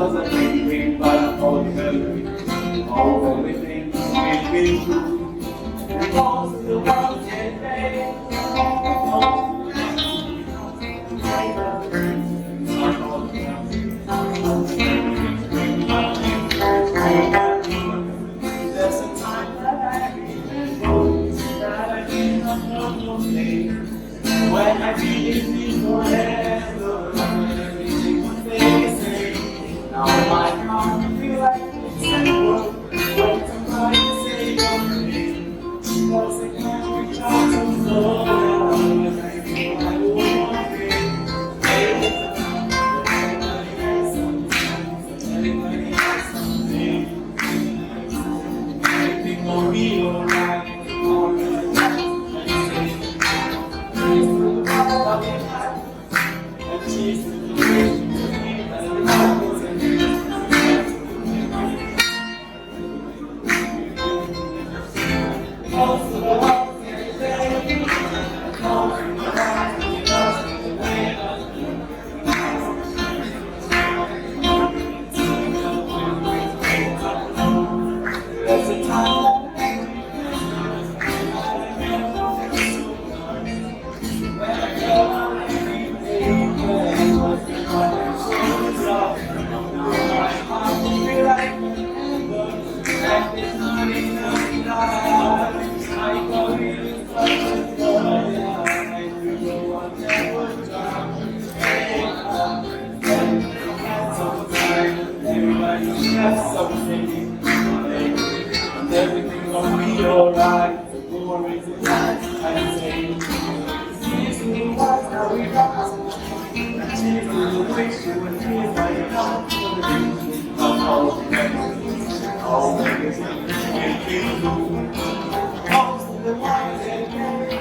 was a big dream, but all the memories, all everything we've been through. Most of the world get paid. There's a time that I remember that I did not know your name. When I didn't need forever, everything was the same. Now my heart feels like it's a world when somebody say your name. Because I can't reach out to love, and I feel I won't want it. Everybody has something. Everything gon' be alright. Everything gon' be alright. The glory to God, I say. These little words how we rise. These little ways you would hear by your heart. Of all the memories, all the things we've been through. Most of the ones that carry,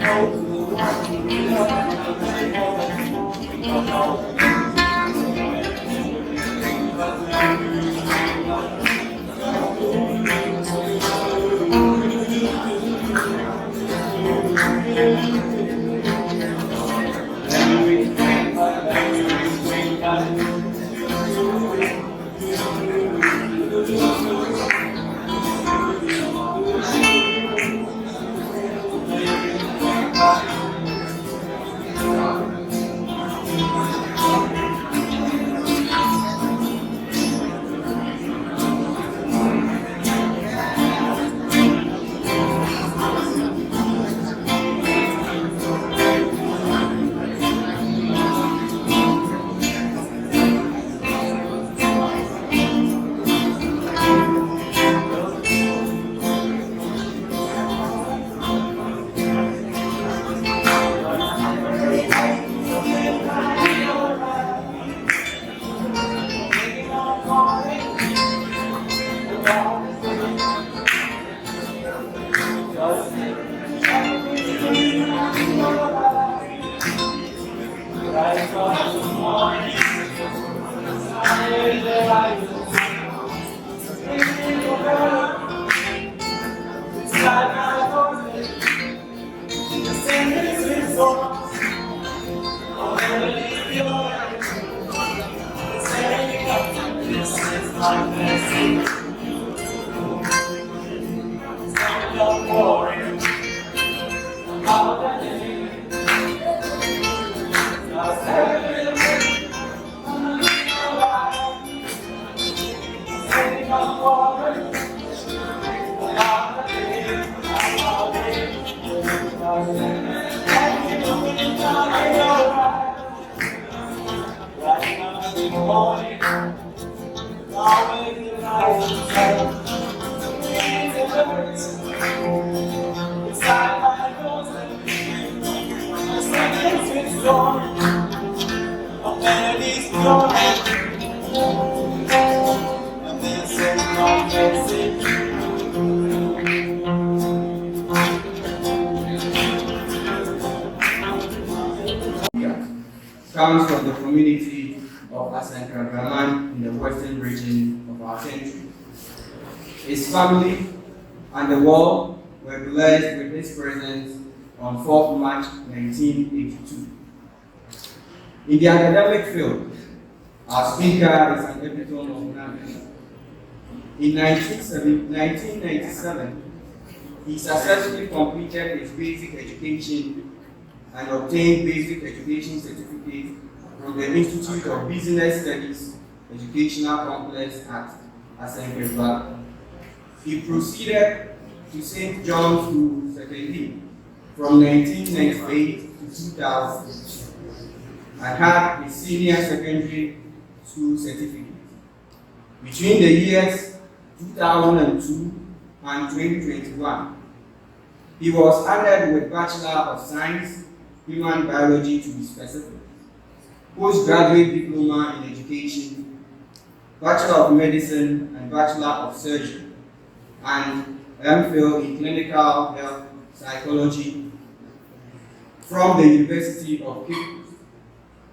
most of the ones who we love, of all the comes from the community of Assuah in the western region of our country. His family and the world were blessed with his presence on 4th March 1982. In the academic field, Our speaker is an epitome of knowledge. In 1997, he successfully completed his basic education and obtained basic education certificate from the Institute of Business Studies Educational Complex at Assuah. He proceeded to St. John's School, Secondary, from 1998 to 2000, and had his senior secondary school certificate. Between the years 2002 and 2021, he was honored with Bachelor of Science, Human Biology to be specific, Postgraduate Diploma in Education, Bachelor of Medicine and Bachelor of Surgery, and MPhil in Clinical Health Psychology from the University of Cape Coast.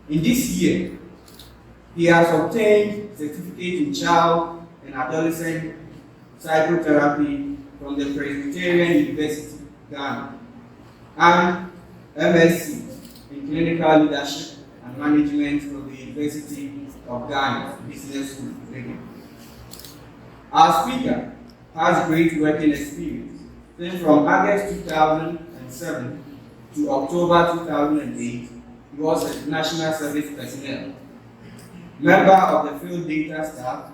In this year, he has obtained certificate in child and adolescent psychotherapy from the Presbyterian University, Ghana, and MSc in Clinical Leadership and Management from the University of Ghana Business School, Lagos. Our speaker has great working experience, then from August 2007 to October 2008, he was a National Service personnel, member of the field data staff,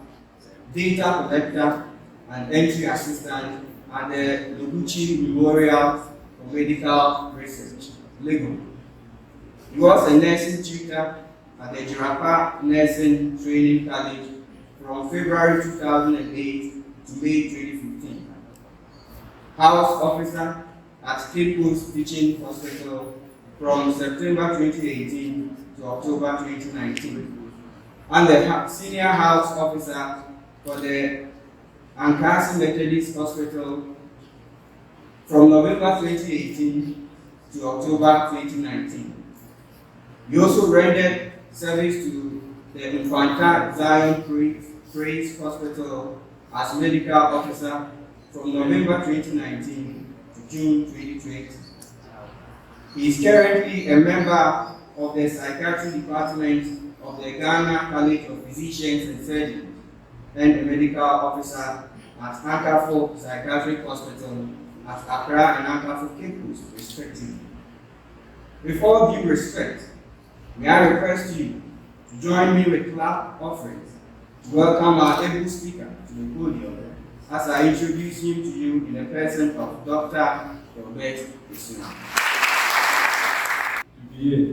data collector, and entry assistant at the Noguchi Memorial for Medical Research, Lagos. He was a nursing tutor at the Jirapa Nursing Training College from February 2008 to May 2015. House officer at Cape Coast Teaching Hospital from September 2018 to October 2019. And the senior house officer for the Ankasi Methodist Hospital from November 2018 to October 2019. He also rendered service to the Infanta Zion Praise Hospital as medical officer from November 2019 to June 2020. He is currently a member of the psychiatry department of the Ghana College of Physicians and Surgeons and a medical officer at Ankafo Psychiatric Hospital at Accra and Ankafo Cape Coast, respectively. With all due respect, may I request you to join me with clap offerings to welcome our able speaker to the podium as I introduce him to you in the person of Dr. Robert Assuah.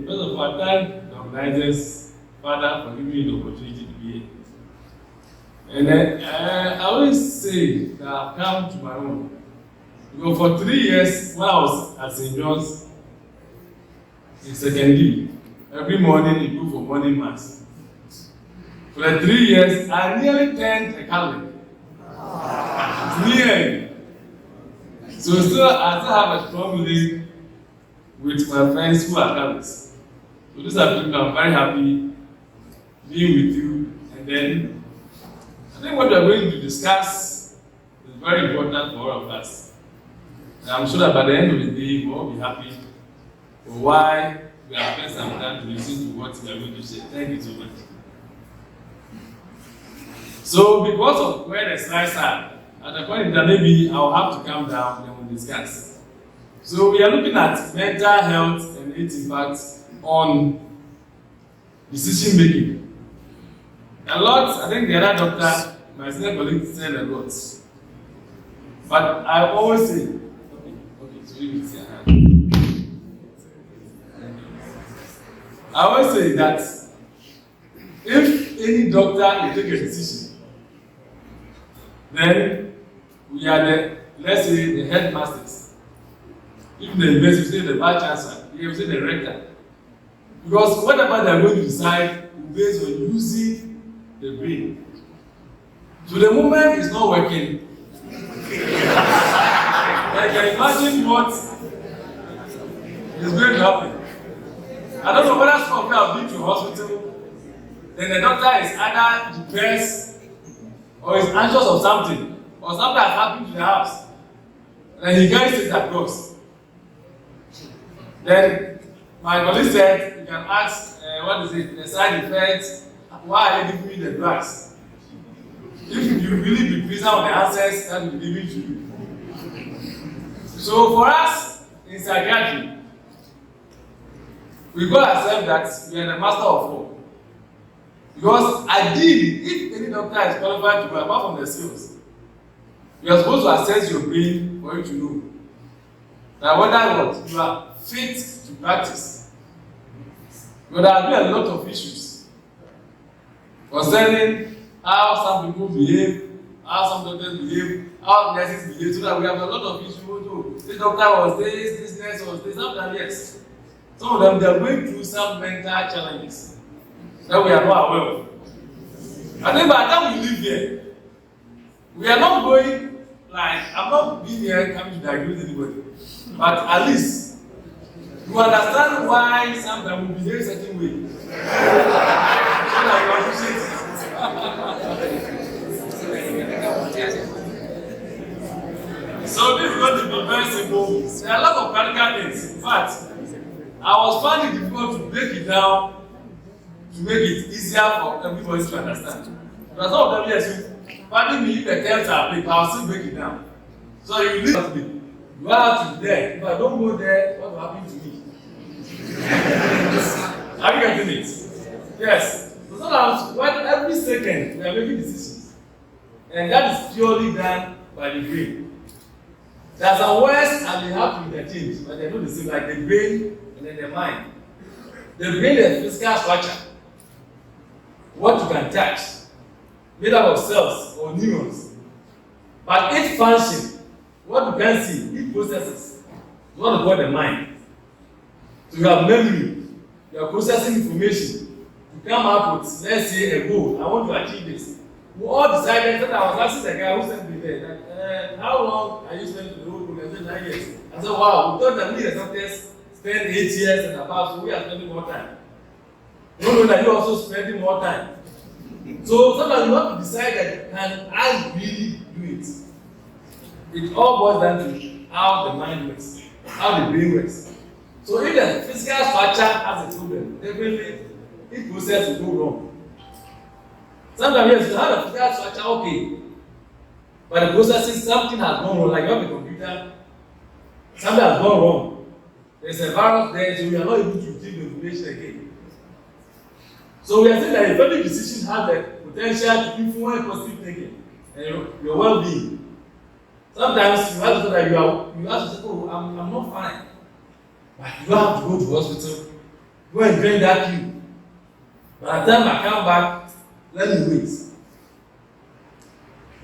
First of all, I thank the organizers, Father, for giving me the opportunity to be here. And then I always say that I've come to my own. Because for 3 years, when I was at St. John's in secondary, every morning we go for morning mass. For the 3 years, I nearly turned a Catholic. Nearly. So I still have a strong link with my friends who are Catholics. So this afternoon, I'm very happy being with you. And then I think what we are going to discuss is very important for all of us. And I'm sure that by the end of the day, we will all be happy for why we have spent some time to listen to what we are going to say. Thank you so much. So, because of where the slides are, at the point that maybe I'll have to come down and we'll discuss. So, we are looking at mental health and its impact on decision making. A lot, I think the other doctor, my senior colleague, said a lot. But I always say, okay, so you will see a hand. I always say that if any doctor will take a decision, then we are the, let's say, the headmasters. If the university, say the vice chancellor, you say the rector. Because whatever they are going to decide is based on using the brain. So the moment it's not working, I can imagine what is going to happen. I don't know whether some of you have been to a hospital, then the doctor is either depressed or is anxious of something, or something has happened to the house, and he carries it across. Then my colleague said, you can ask, what is it, the side effects, why are you giving me the drugs? If you really be pleased with the answers that will be given to you. So for us in psychiatry, we call ourselves that we are the master of all. Because ideally, if any doctor is qualified to go apart from the sales, you are supposed to assess your brain for you to know that whether what you are fit to practice. But there have been a lot of issues concerning how some people behave, how some doctors behave, how nurses behave, so that we have a lot of issues. Oh, this doctor was this nurse was this, sometimes yes. Some of them they are going through some mental challenges that we are not aware of. I think by the time we live here, we are not going like I'm not being here coming to diagnose anybody, but at least you understand why sometimes we behave a certain way. So that you appreciate it. So this is going to be very simple. There are a lot of practical things. In fact, I was finding it difficult to break it down to make it easier for everybody to understand. But some of them, yes, pardon me if the terms are big, I'll still break it down. So you need to be. You have to be there. If I don't go there, what will happen to me? Are you getting it? Yes. So sometimes, when every second, we are making decisions. And that is purely done by the brain. There's some words and they have to interchange, but they're not the same, like the brain and then the mind. The brain is physical structure. What you can touch, made up of cells or neurons. But each function, what you can see, each processes, is what we call the mind. So you have memory, you are processing information to come up with, let's say, a goal. I want to achieve this. We all decided that I was asking the guy who sent me there, that, how long are you spending the road? I said 9 years. I said, wow, we thought that we the doctors spend 8 years and above, so we are spending more time. You know that you're also spending more time. So sometimes you have to decide that can I really do it? It all boils down to how the mind works, how the brain works. So if the physical structure has a problem, definitely each process will go wrong. Sometimes yes, you have a physical structure, okay, but the processing, something has gone wrong, like you have a computer, something has gone wrong. There's a virus there, so you are not able to retrieve the information again. So we are saying that every decision has the potential to influence positive thinking and your well-being. Sometimes you have to say that you have to say, oh, I'm not fine. But you have to go to hospital, go and drain that queue. By the time I come back, let me wait.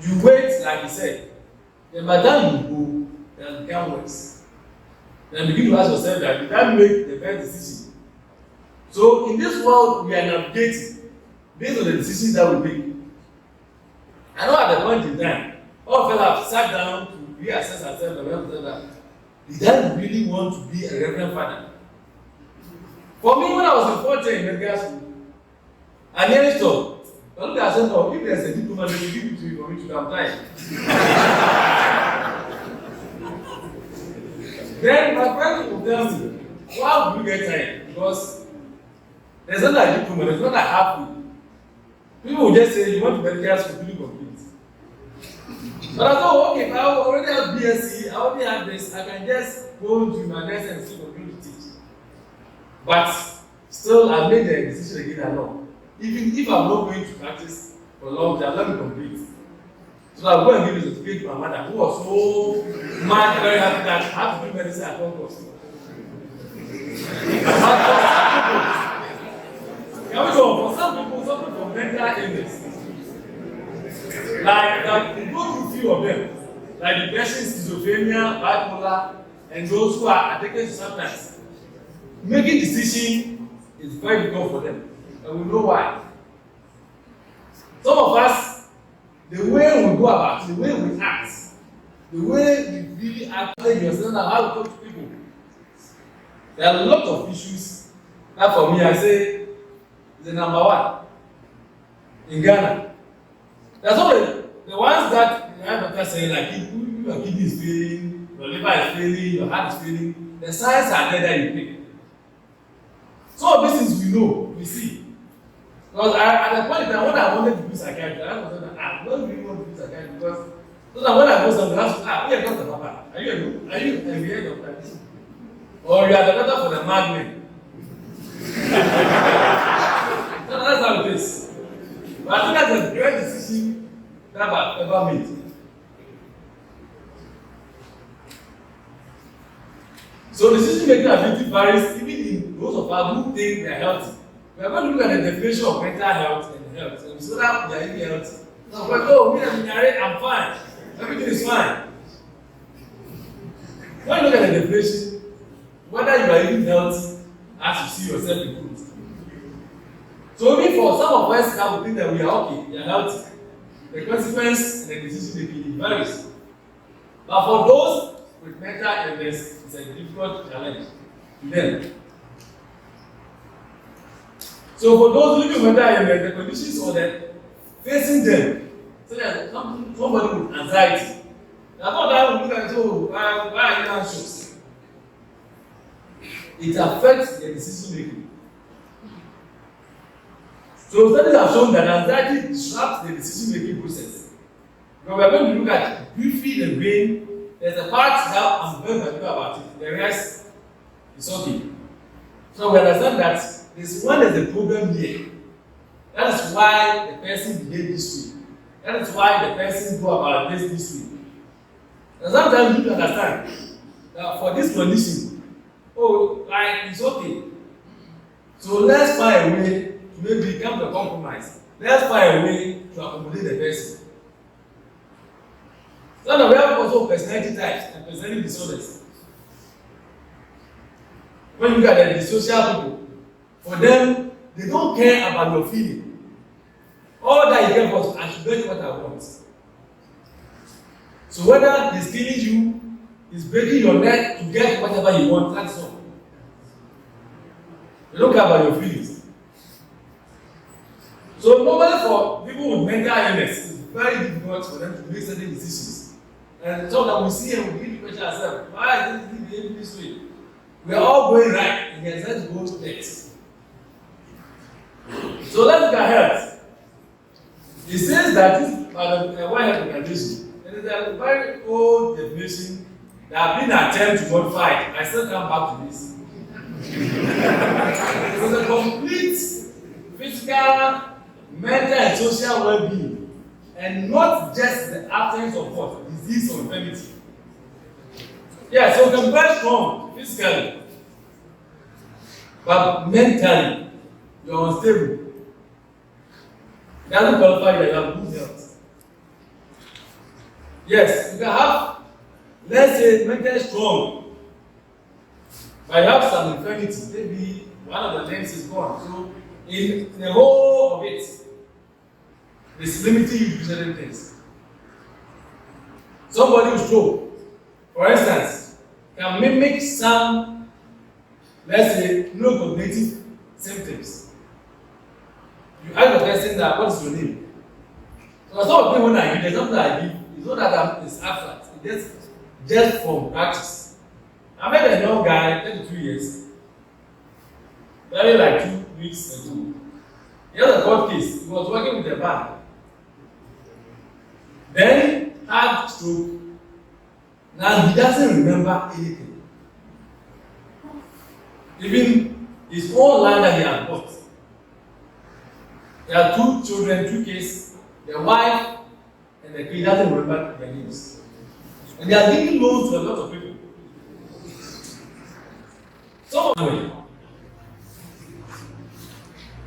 You wait, like you said. Then by the time you go, then it becomes worse. Then begin to ask yourself that you can't make the best decision. So in this world, we are navigating based on the decisions that we make. I know at the point in time, all of us have sat down to reassess ourselves and we have to say that, did I really want to be a reverend father? For me, when I was in 4th year in medical school, I nearly thought, but look at no, if there's a diploma, they will give it to you for me to come time. Then my friend will tell me, why would you get time? Because there's not a diploma, there's not a halfway. People will just say, you want to medical school, really complete. But I thought, okay, if I already have BSc, I already have this, I can just go into my desk and still continue to teach. But still, I made the decision again alone. Even if I'm not going to practice for a long time, let me complete. So I'll go and give a certificate to my mother, who was so mad, very happy that I have to do medicine at all costs. Can we go? For some people, suffering from mental illness. Like that, we go through few of them, like depression, schizophrenia, bipolar, and those who are addicted to substances. Making decisions is very difficult for them, and we know why. Some of us, the way we go about, the way we act, the way we really acknowledge yourself and how we talk to people, there are a lot of issues that for me, I say, the number one in Ghana. There's only the ones that the doctor say, like, your kidney is failing, your liver is failing, your heart is failing. The signs are there that you pick. So these things we know, we see. Because Because at the point in time when I wanted to do psychiatry, I was like, when do you want to do psychiatry? Because so that when I go somewhere, I have to we are doctor, Papa. Are you a real doctor? Or you are the doctor for the madmen? So that's how it is. But I think that's a great decision that I've ever made. So decision making ability varies even in those of us who think they are healthy. We are going to look at the definition of mental health and health. And so that we are even healthy. So we're like, oh, I'm fine. Everything is fine. When you look at the definition, whether you are even healthy as you see yourself improved. So even for some of us that would think that we are okay, we are healthy, the consequence and the decision making varies. But for those with mental illness, it's a difficult challenge to them. So for those living with mental illness, the conditions or the facing them, so that somebody with anxiety. That's not that we look at why are you anxious? It affects the decision making. So studies have shown that anxiety disrupts the decision making process. But we are going to look at briefly the brain. There's a part that I'm very particular about it. The rest is okay. So we understand that there's a problem here. That is why the person behaved this way. That is why the person go about this way. And sometimes you need to understand that for this condition, it's okay. So let's find a way to maybe come to a compromise. Let's find a way to accommodate the person. So now we have also personality types and personality disorders. When you look at the social people, for them, they don't care about your feeling. All that you care for is I should get what I want. So whether he's killing you, he's breaking your neck to get whatever he wants, that's all. They don't care about your feelings. So normally for people with mental illness, it's very difficult for them to make certain decisions. And so that we see and we need to question ourselves, why is this behaving this way? We are all going right and he has to go next. So let's look at health. It says that this by the World Health Organization, it is a very old definition that have been attempted to modify it. I still come back to this. It was a complete physical, mental, and social well-being, and not just the absence of what? Disease or infirmity. Yeah, so you can be strong physically, but mentally, you're unstable. It doesn't qualify that you have good health. Yes, you can have, let's say, mentally strong, but you have some infirmity. Maybe one of the limbs is gone. So, in the whole of it, it's limiting you to certain things. Somebody who's stroke, for instance, can mimic some, let's say, neurocognitive symptoms. You ask the person that, what is your name? So some of them when I give, there's something I give, it's not that it's abstract, it's just from practice. I met a young guy, 32 years, very like 2 weeks ago. He had a court case, he was working with a bank. Then had stroke. Now he doesn't remember anything. Even his own land that he had bought. There are 2 children, 2 kids, the wife and the kid doesn't remember their names. And they are giving loans to a lot of people. So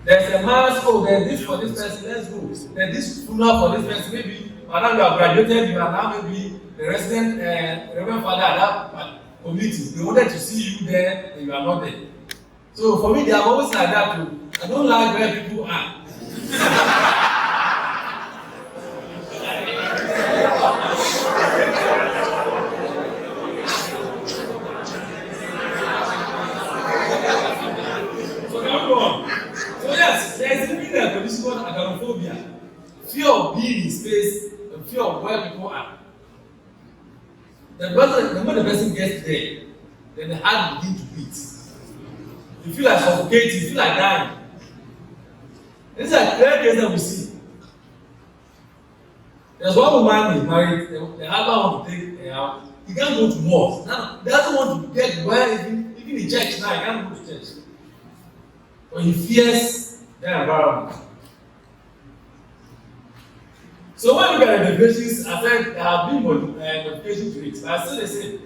there's a mass, there's this for this person, let's go. There's this funeral for this person, maybe now you have graduated, you are now maybe the resident Reverend Father at that community. They wanted to see you there and you are not there. So for me, they are always like that too. I don't like where people are. There's even a condition called agorophobia, fear of being in space and fear of where people are. The moment the person gets there, then the heart begins to beat. You feel like suffocating, you feel like dying. These are clear cases that we see. There's one woman is married, the husband wants to take her out. He can't go to mosque. Now, he doesn't want to get where even in church now, he can't go to church. But he fears the environment. So when we look at the definitions, I said there have been modifications to it, but I still the same.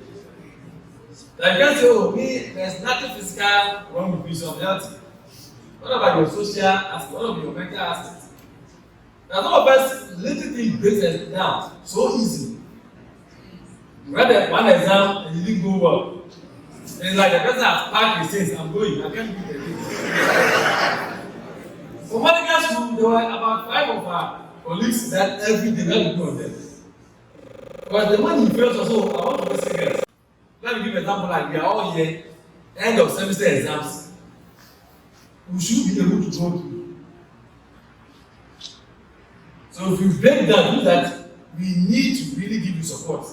Like you can't say, oh, me, there's nothing physical wrong with me, some healthy. What about your social aspect? What about your mental aspect? Now, some of us, little thing breaks us down so easy. You read one exam and you didn't go well. And it's like the person has packed his things, I'm going, I can't do the thing. For medical school, there were about 5 of our colleagues that every day we had to go on them. But the one he felt also, I want to go second. Let me give an example, like we are all here, end of semester exams. We should be able to go through. So if you break down, do that, we need to really give you support.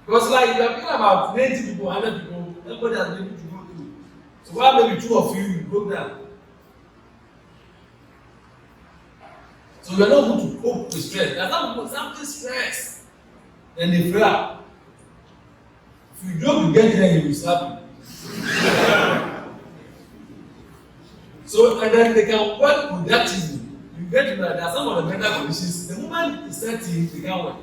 Because like we are talking about 90 people, 100 people, everybody has been able to go through. So why maybe 2 of you broke down? So you are not going to cope with stress. There's something stress. Then they flare. If you don't get there, you will slap you. So and then they can work productively. You get to that there are some of the mental conditions. The moment he starts in, they can't work.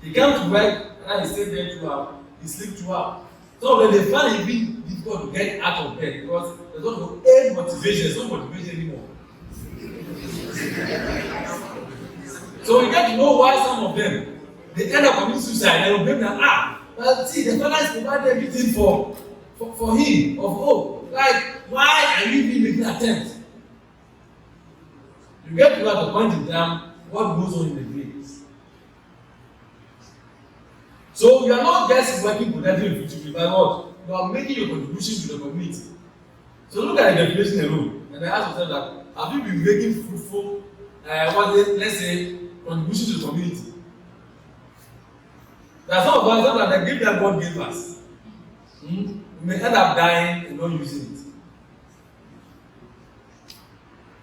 He comes to work and he stays there 2 hours, he sleeps 2 hours. So when they find it really difficult to get out of bed because there's not any motivation, there's no motivation anymore. So we get to know why some of them they end up committing suicide. They will blame them. Well, see, the father is providing everything for him of hope. Like, why are you even making attempts? You get to at a point in time what goes on in the dreams. So you are not just working productively, but what? You are making your contribution to the community. So look at the definition alone, and I ask yourself that have you been making fruitful, let's say, contribution to the community? There are some of us that the gift that God gave us, we may end up dying and not using it.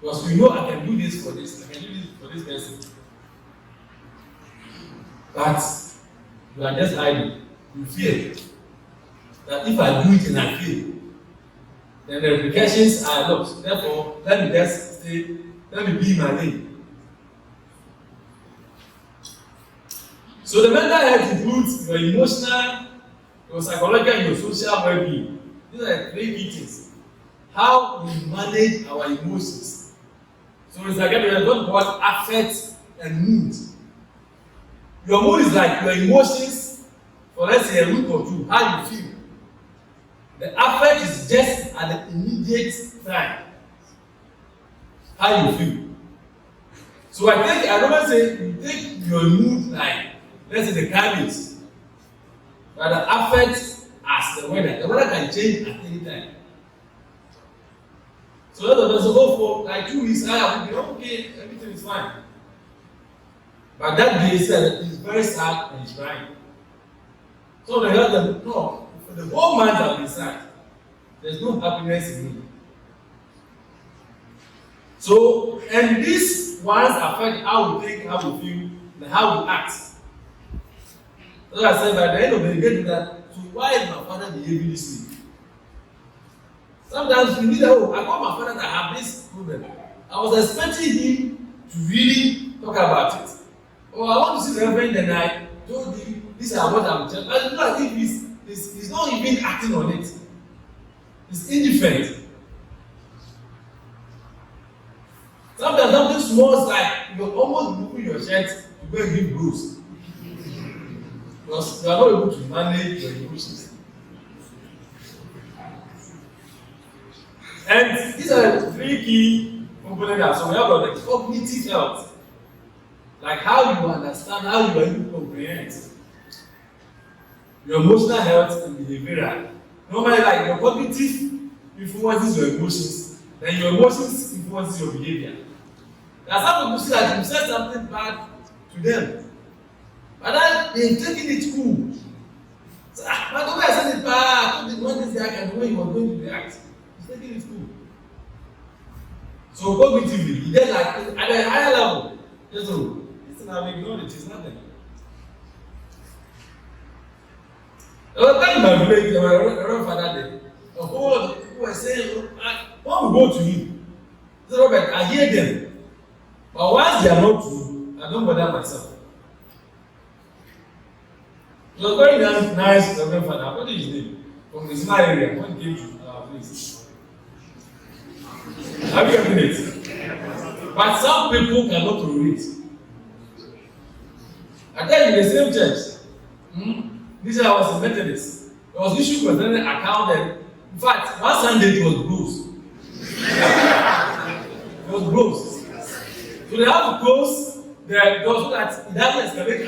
Because we know I can do this for this, I can do this for this person. But you are just hiding. You fear that if I do it and I fail, then the repercussions are a lot. Therefore, let me just stay, let me be my lane. So the mental health includes your emotional, your psychological, and your social well-being. These are the 3 key things. How we manage our emotions. So it's like we are talking about affect and mood. Your mood is like your emotions for let's say a week or 2, how you feel. The affect is just at the immediate time. How you feel. So I normally say you take your mood like let's say the climate, but the affect as the weather. The weather can change at any time. So let us go for like 2 weeks. I will be okay, everything is fine. But that day said it's very sad and it's crying. So they heard them, no, for the whole month have been sad. There's no happiness in me. So, and these ones affect how we think, how we feel, and how we act. So I said, by the end of the day, get to that. So why is my father behaving this way? Sometimes you need I got my father that have this problem. I was expecting him to really talk about it. Oh, I want to see the reverend and I told him this is what I'm telling. I know as if he's not even acting on it. He's indifferent. Sometimes something small like you're almost moving your shirt to go and give blows. Because you are not able to manage your emotions. And these are the 3 key components. So we have the cognitive health. Like how you understand, how you are able to comprehend. Your emotional health and behavioral. Normally, like your cognitive influences your emotions, then your emotions influences your behavior. There are some people see that you said something bad to them, but then they're taking it cool. So, but the way I said it bad, I don't know this guy can, the way he was going to react. He's taking it cool. So cognitively, you get like at a higher level. Just so this thing I've ignored it, it's nothing. There was a time in my village, my Reverend Father there, a whole lot of people were saying, when we go to him, he said, Robert, I hear them. But once they are not true, I don't bother myself. It was very nice Reverend Father. What is his name? From the Seminary area, when he came to our place. Have you gotten it? But some people cannot tolerate. I tell you, the same church. This year I was a Methodist. There was issue concerning account and in fact, one Sunday it was closed. It was closed. So they have to close the doors so that it doesn't escalate.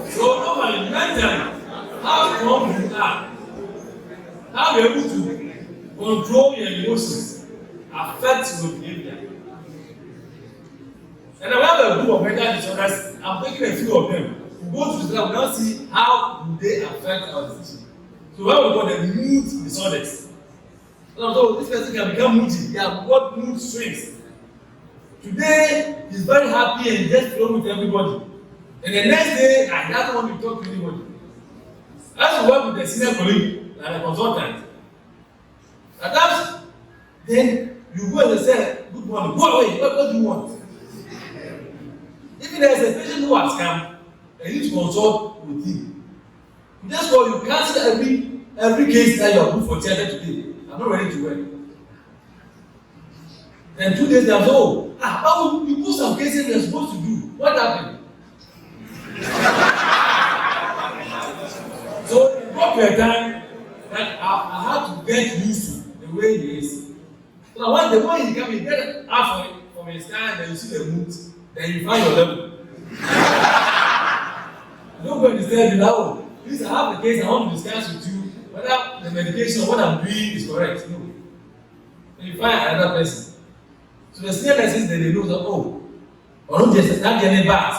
So normally, mentally, how strong you are, how you're able to control your emotions affects your behavior. And I have a group of mental disorders. I'm taking a few of them. We go to the lab, we now see how do they affect our decision. So when we call them mood disorders. So this person can become moody. Yeah, what mood swings. Today he's very happy and just flowing with everybody. And the next day, he doesn't want to talk to anybody. As we work with the senior colleague and a consultant. At times, then you go and say, good morning, go away, what do you want? If there is a patient who has come, and you need to consult with him. Just for you cancel every case that you are booked for theater today. I'm not ready to work. Then 2 days later, oh, you put some cases you're supposed to do. What happened? So it got to a time that I had to get used to the way he is. So the more he comes, you get out from his time, then you see the mood, then you find your level. Don't go and disturb me now. Please, I have a case I want to discuss with you whether the medication, what I'm doing is correct. No. Then you find another person. So the senior person, then they know that, or don't just not get any bad,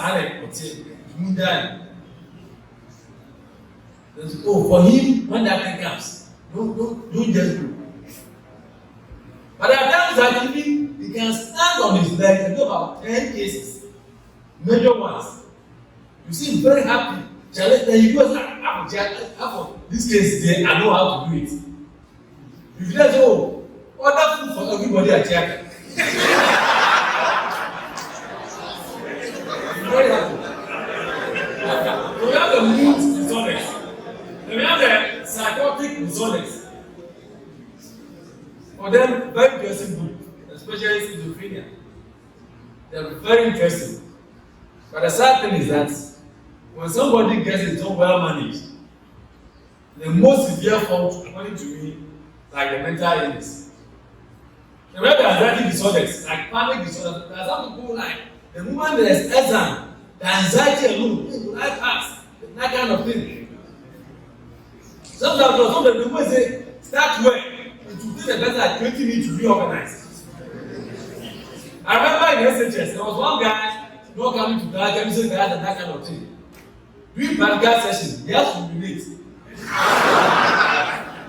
for him, when that thing comes, don't just go. But at times that even he can stand on his leg and do about 10 cases, major ones. You seem very happy. Then he goes, after this case today, I know how to do it. If you just order food for everybody at theater. Very happy. So we have the mood disorders. Then we have the psychotic disorders. For them, very interesting book, especially schizophrenia. They're very interesting. But the sad thing is that when somebody gets it done well managed, the most severe form, according to me, like the mental illness. The way the anxiety disorders, like panic disorders, there are some people like the moment there is exam, the anxiety alone, will I pass? That kind of thing. Sometimes some of the people say, start work. It will take the person like 20 minutes to reorganize. I remember in SHS, there was one guy not coming to class, and that kind of thing. During practical session, he has to be late.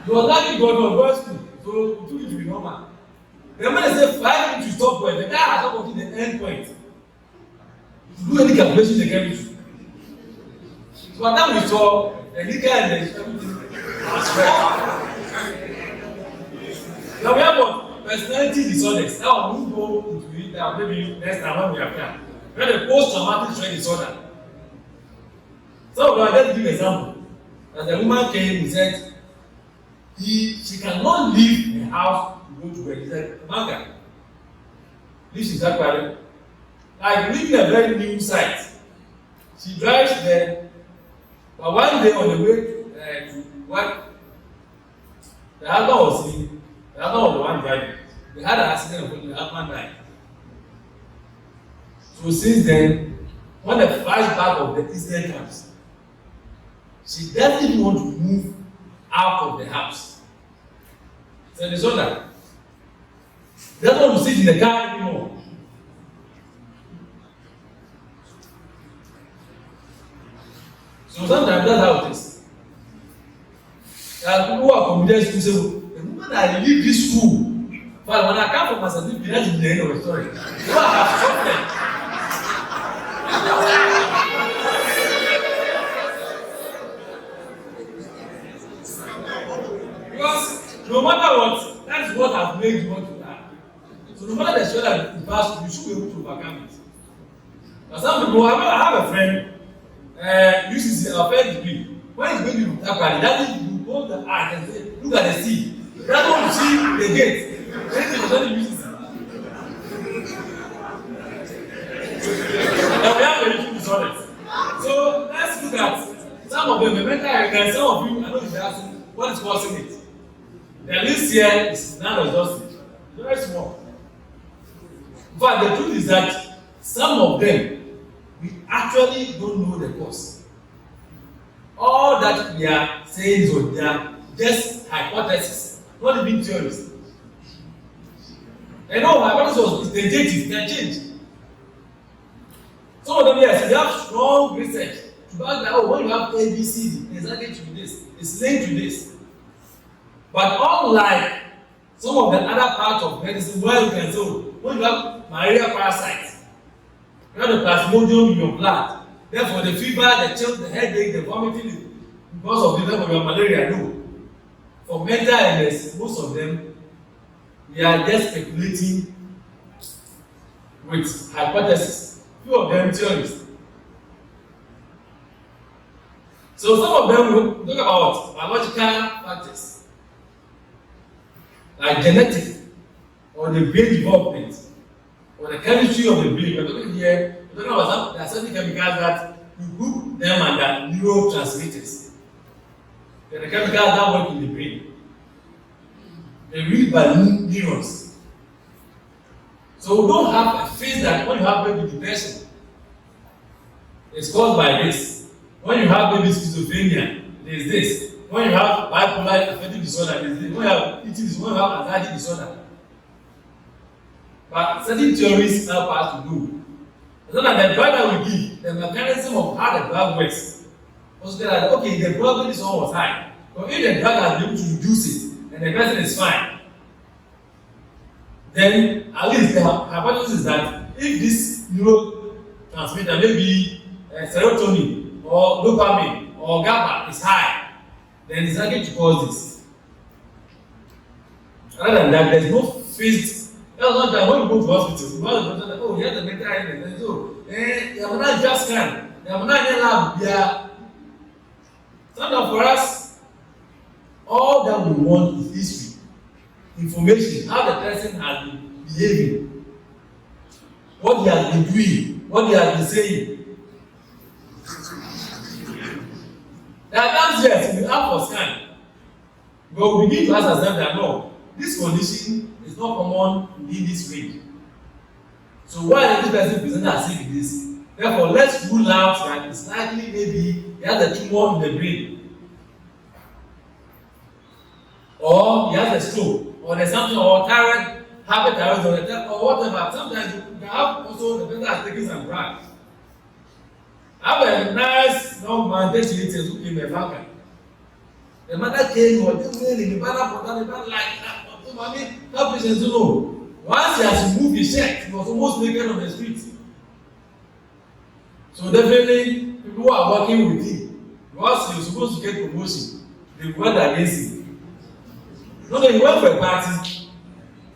He was lucky God was going school, so it took it to be normal. Then when they say 5 minutes to stop work, the guy has not gotten the end point. To do any calculation they can do. So by the time we saw the liquor and the everything. Now we have what? Personality disorders. Now we will go into it maybe next time when we are here. We have the post-traumatic stress disorder. So I just give an example. As a woman came, he said she cannot leave the house to go to work. He said, Manga, this is actually like leaving a very new site. She drives there, but one day on the way to work, the husband was sleeping. The husband was the one driving. They had an accident and the husband died. So since then, when the flashback of the incident comes, she doesn't even want to move out of the house. It's a disorder. She doesn't want to sit in the car anymore. So sometimes that's how it is. There are people who are committed to say, the moment I leave this school, but when I come from my certificate, that's the end of the story. So I have suffered. Because no matter what, that is what has made you what you are. So no matter the struggle that you pass, you should be able to overcome it. Now some people, I have a friend, uses a first degree. When he's going to Takari, that is you go to the art and say, look at the sea. You don't want to see the gate. Then he doesn't use it. Now we have a little disorders. So let's look at some of them, the mental health, some of you, I know you're asking, what is causing it? The list here is non-exhaustive. It's very small. But the truth is that some of them, we actually don't know the cause. All that we are saying is they are just hypotheses, not even theories. And no, hypothesis is tentative, can change. Some of them, yes, they have strong research to back that, oh, when you have A, B, C, D, it's likely to be this, it's linked to this. But unlike some of the other parts of medicine, where you can say, when you have malaria parasites, you have the plasmodium in your blood, therefore the fever, the chill, the headache, the vomiting, because of the level of your malaria, no. For mental illness, most of them, we are just speculating with hypotheses. Few of them theories. So some of them will talk about biological factors, like genetic, or the brain development, or the chemistry of the brain. We're talking here, we're talking about there are certain chemicals that you group them under neurotransmitters. They're the chemicals that work in the brain. They read by neurons. So we don't have a phase that when you have maybe depression, it's caused by this. When you have maybe schizophrenia, there's this. When you have bipolar affective disorder, there's this. When you have eating disorder, when you have anxiety disorder. But certain theories help us to do. It's not that the drug that we give, the mechanism of how the drug works. Also that, okay, the blood this one was high. But if the drug has been able to reduce it, and the person is fine, then at least the hypothesis is that if this neurotransmitter, maybe serotonin or dopamine or GABA is high, then it's likely to cause this. Other than that, there's no fixed. That's not that when you go to hospital, you have to oh, you have the mental illness, so you're not just can, you're not in lab, yeah. Sometimes for us, all that we want is history, information, how the person has been behaving, what he has been doing, what he has been saying. There are times, yes, we have for scan, but we begin to ask ourselves that no, this condition is not common within this range. So why is this person presenting as if it is? Therefore, let's rule out that it's likely maybe he has a tumor in the brain, or he has a stroke, or there's something, or thyroid, hyperthyroidism, or whatever. Sometimes you can have also the person has taken some drugs. I have a nice young man, 30 years who came to Africa. The mother came, or the mother like that. Mommy, that patient to know. Once he has removed his shirt, he was almost naked on the street. So definitely, people who are working with him, once he was supposed to get promotion, they went against him. No, he went for a party,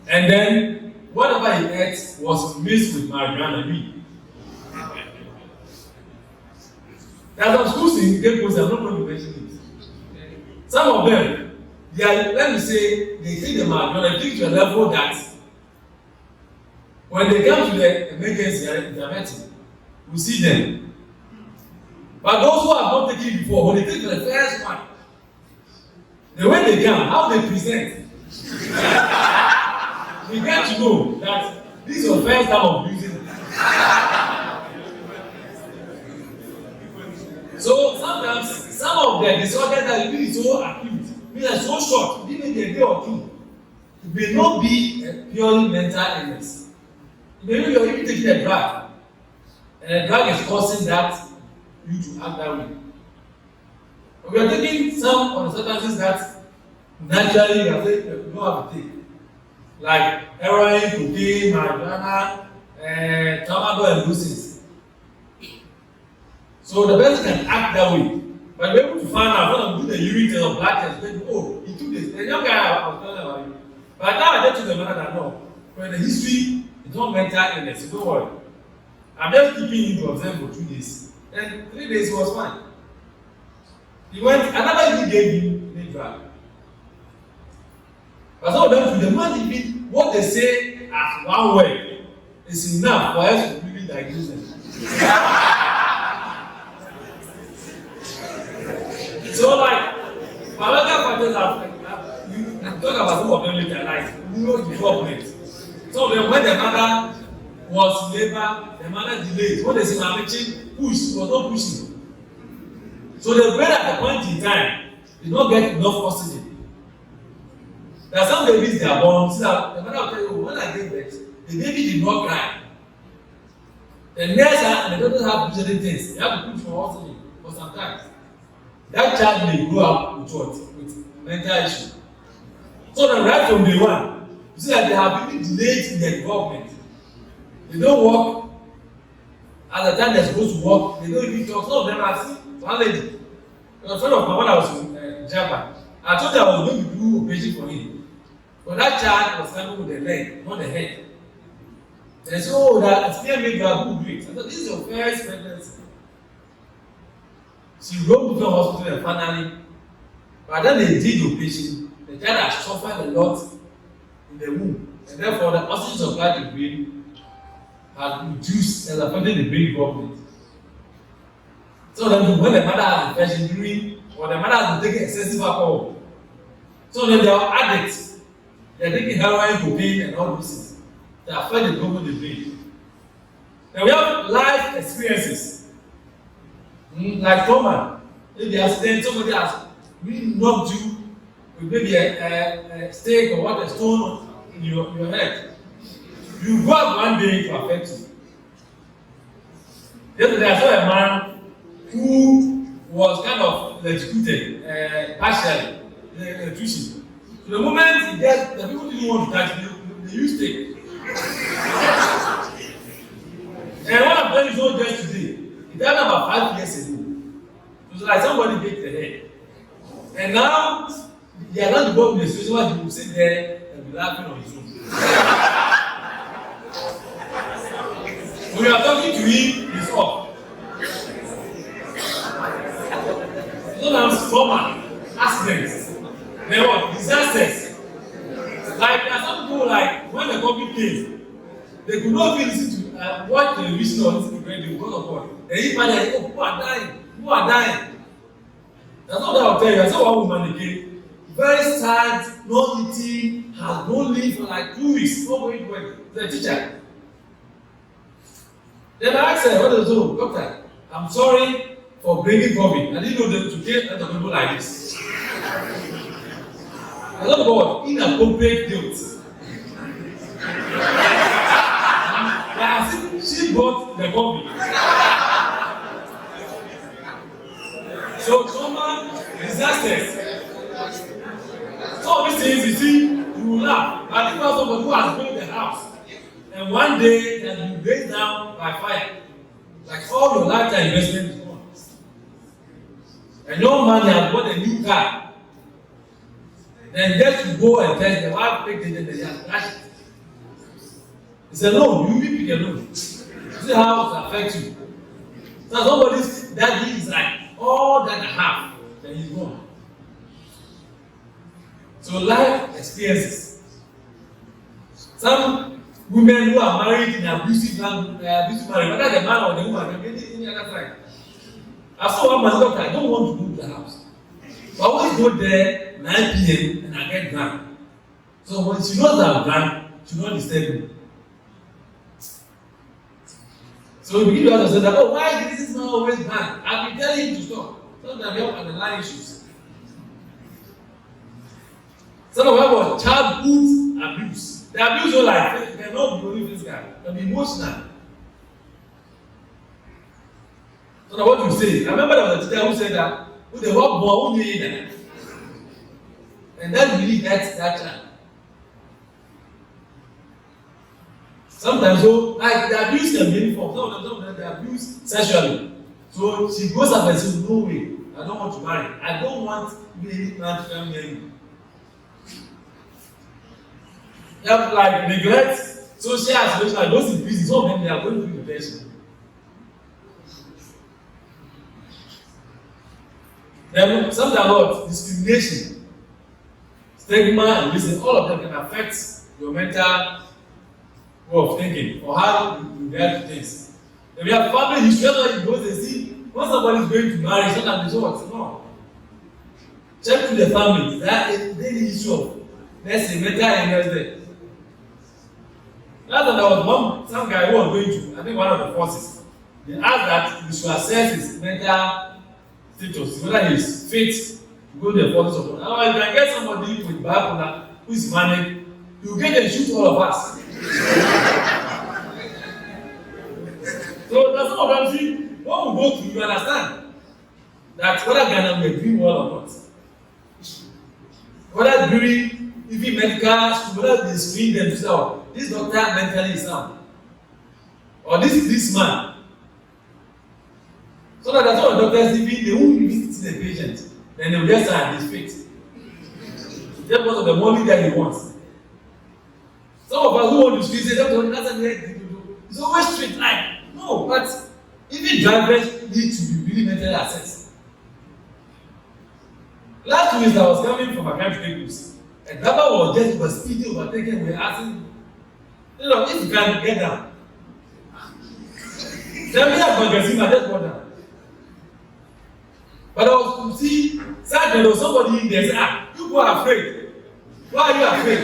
and then whatever he ate was mixed with marijuana. There are some schools in Cape Coast, I'm not going to mention it. Some of them, they are, let me say, they take the marijuana, they take to a level that when they come to the emergency intervention, we see them. But those who have not taken it before, when they take the first one, the way they come, how they present, we get to know that this is your first time of using it. So sometimes, some of the disorders that really so acute, mean are so short, within a day or two, it may not be a purely mental illness. Maybe you're even taking a drug, and the drug is causing that you to act that way. We are taking some of the substances that naturally you don't have to take. Like heroin, cocaine, marijuana, tramadol, and those things. So the person can act that way. But we're able to find out when I'm doing the urine test or blood test, then, oh, he took this. The young guy I was telling about it. But now I get to the man that no, for the history, it's not mental illness, so don't worry. I'm just keeping him to observe for 2 days. Then 3 days he was fine. He went, another he gave him the drug. But some of them, to the man, even what they say as one word is enough for us to really diagnose them. So, like, biological factors are, you talk about some of them later, like neurodevelopment. So, then when the mother was in labor, the mother delayed. When they say making push, was not pushing. So, the brain at the point in time did not get enough oxygen. There are some babies they are born, see that the mother will tell you, when I gave birth, the baby did not cry. The nurse and the doctor have to do certain things. They have to put more oxygen for some time. That child may grow up with what? With mental issue. So then right from day one, you see that they have been delayed in their development. They don't walk at the time they're supposed to walk. They don't even talk. Some of them are seen. One lady, a friend of mine when I was in Japan, I told her I was going to do operation for him. But that child was coming with the leg, not the head. They said, oh, that experience made you a good grade. I thought, this is your first pregnancy. She wrote to the hospital and finally, but then they did the operation. The child had suffered a lot in the womb, and therefore the oxygen supply to the brain had reduced and affected the brain development. So then when the mother has infection during, or the mother has been taking excessive alcohol, so then they are addicts. They are taking heroin, cocaine, and all those things. They affect the development of the brain. Then we have life experiences. Like trauma, maybe accident, somebody has really knocked you with maybe a stake or what, a stone in your head. You go out one day to affect you. Yesterday I saw a man who was kind of electrocuted partially in electricity. So the moment he gets, the people didn't want to touch him, they used stake. And what I'm telling you is not just today. It happened about 5 years ago. It was like somebody hit the head. And now, they are not involved in the situation where he will sit there and be laughing on his own. When we are talking to him, he's off. Sometimes trauma, accidents, then what? Disasters. Like there are some people like when the COVID came, they could not even listen to watch television or listen to radio because of what? They even like, oh, people are dying. Who are dying? That's not what I'll tell you. I saw one woman again, very sad, no eating, has no leave for like 2 weeks, not going to work. The teacher. Then I asked her, what is it? Doctor, I'm sorry for bringing COVID. I didn't know that to get other people like this. I thought about inappropriate guilt. She brought the COVID. So trauma, disasters. Some of these things you see, you will laugh. But think about somebody who has built the house, and one day it has been break down by fire. Like all your lifetime investment is gone. And your man has bought a new car. Then just to go and test the wife take it and they have crashed it. He said, no, you will pick a loan. See how it affects you. So somebody's daddy is like all that I have, then he's gone. So life experiences. Some women who are married in abusive marriage, whether the man or the woman, any other time. I saw one man doctor, I don't want to go to the house. So I always go there 9 p.m. and I get drunk. So when she knows that I'm drunk, she will not disturb me. So we begin to understand that, oh, why is this man always drunk? I've been telling him to stop. Sometimes we have underlying issues. Some of them was childhood abuse. The abuse was like, it cannot be only physical, it can be emotional. So now what do you say? I remember there was a teacher who said that Who the what boy who need that? And that really hurts that child. Sometimes, so like the abuse can be for some of them they abuse sexually. So she goes up and says, "No way, I don't want to marry. I don't want any man to come near me." You have like neglect, social isolation, like those in prison, some of them they are going through depression. Then sometimes what discrimination, stigma, and reason, all of them can affect your mental way of thinking or how you react to things. Then we have family history, like those they see when somebody is going to marry, sometimes they say what? No. Check to the family, is that a daily issue of, let's say, mental illness there. Last time there was some guy who was going to, I think one of the forces, they asked that he should assess his mental status, whether he is fit to go to the forces of God. Otherwise, you can get somebody with bipolar who is manic, you get and shoot all of us. So that's some of them see, when we go through, you understand that whether Ghana may doing well or not, whether during even medical school, whether they screen them to say, oh, this doctor mentally is sound, or this man. So that that's what the doctors even they won't even see the patient, then they will just say his faith. Just because of the money that he wants. Some of us who want to street say, "Doctor, that's a great thing to do." It's always straight line. No, but even drivers need to be really mentally assessed. Last week I was coming from a country campus. A driver was speeding, overtaken. We were asking, if you can get down. Tell me that magazine, I just got down. But I was to see, sadly, there was somebody in there say, you people are afraid. Why are you afraid?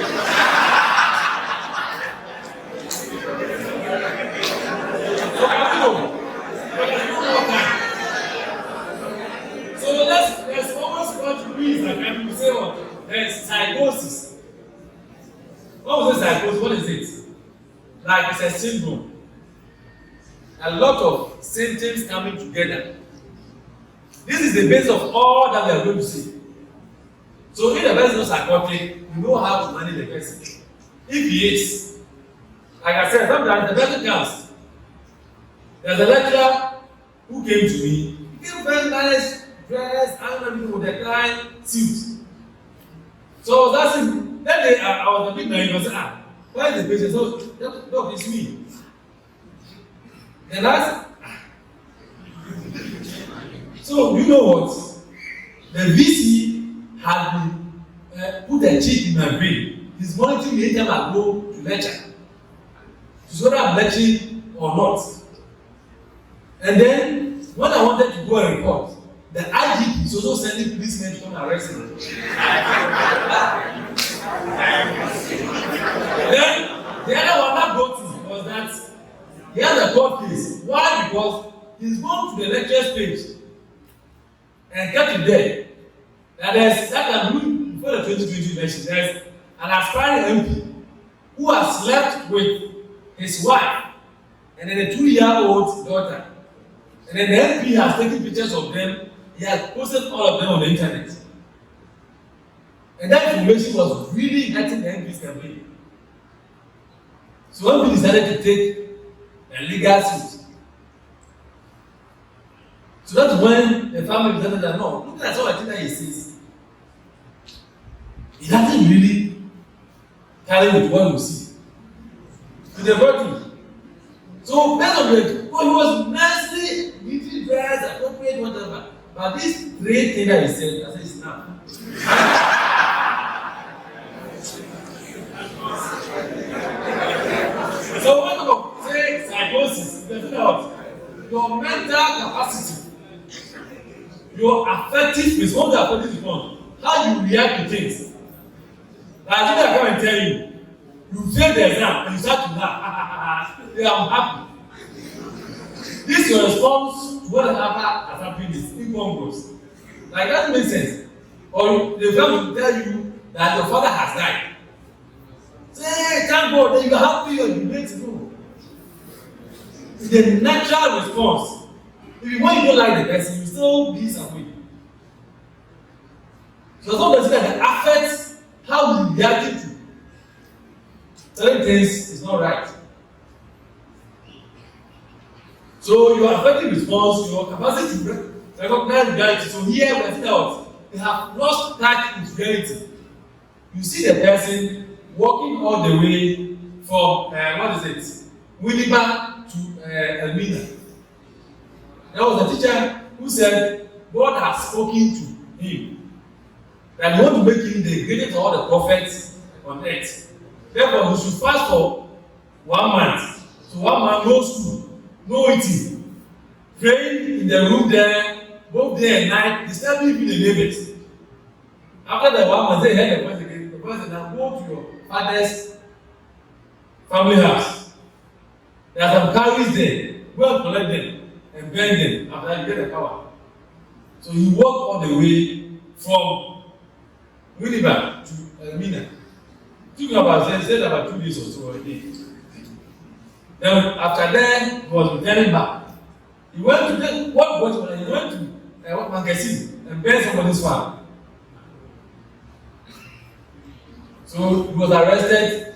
So let's almost want to read like people say, there's psychosis. What was the psychosis? What is it? Like it's a syndrome. A lot of symptoms coming together. This is the base of all that we are going to see. So if the person is psychotic, you know how to manage the person. If he is, like I said, sometimes the person comes. There's a lecturer who came to me. He came very nice, dressed, I don't know, with a client suit. So I was asking, that day I was a bit naive. I said, why is the patient? So, look, it's me. And that's, so you know what? The VC had been put a chip in my brain. He's monitoring me anytime I go to lecture. To whether I'm lecturing or not. And then when I wanted to go and report, the IGP is also sending policemen to come arrest me. Then the other one that got me was that he has a court case. Why? Because he's gone to the lecturer's page and get it there. And there's that I'm before the 2020 election, there's an aspiring MP who has slept with his wife and then a 2-year-old daughter. And then the MP has taken pictures of them. He has posted all of them on the internet. And that information was really hurting the MP's campaign. So MP decided to take a legal suit. So that's when the family decided that no, look at all the things that he says. He doesn't really carry with what we see. To the body. So based on the he was nicely, neatly dressed, appropriate, whatever. But this great thing that he said, I said, it's not. So when we say psychosis, the thing about your mental capacity, your affective response, how you react to things. Like I think I come and tell you, you fail the exam and you start to laugh. Yeah, I'm happy. This is your response to whatever has happened is incongruous. Like that makes sense. Or the family will tell you that your father has died. Say, thank God that you are happy or you need to go. It's the natural response. If you want you don't like the person, you still be disappointed. does not consider the affects how you react to certain things is not right. So your affective response, your capacity to recognize reality. So here we are felt they have lost touch with reality. You see the person walking all the way from Winneba to Elmina. There was a teacher who said God has spoken to him that he wants to make him the greatest of all the prophets on earth. Therefore, he should fast for 1 month. So 1 month, no school, no eating, praying in the room there, both day and night, disturbing even the neighbors. After the 1 month, they heard the voice again. The voice said, now go to your father's family house. There are some carries there. Go and collect them and burn them after you get the power. So he walked all the way from Winneba to Elmina. Took about 2 days or so a day. Then after that, he was returning back. He went to he went to magazine and burned somebody's farm. So he was arrested,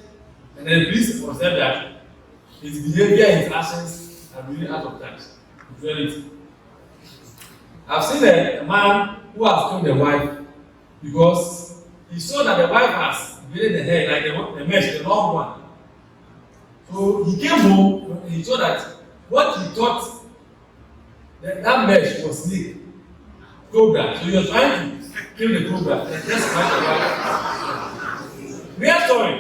and then the police was said that his behavior and his actions are really out of touch with reality. I've seen a man who has killed the wife because he saw that the wife has braided the hair like the mesh, the long one. So he came home and he saw that what he thought that mesh was snake, cobra. So he was trying to kill the cobra and just find the wife. Real story.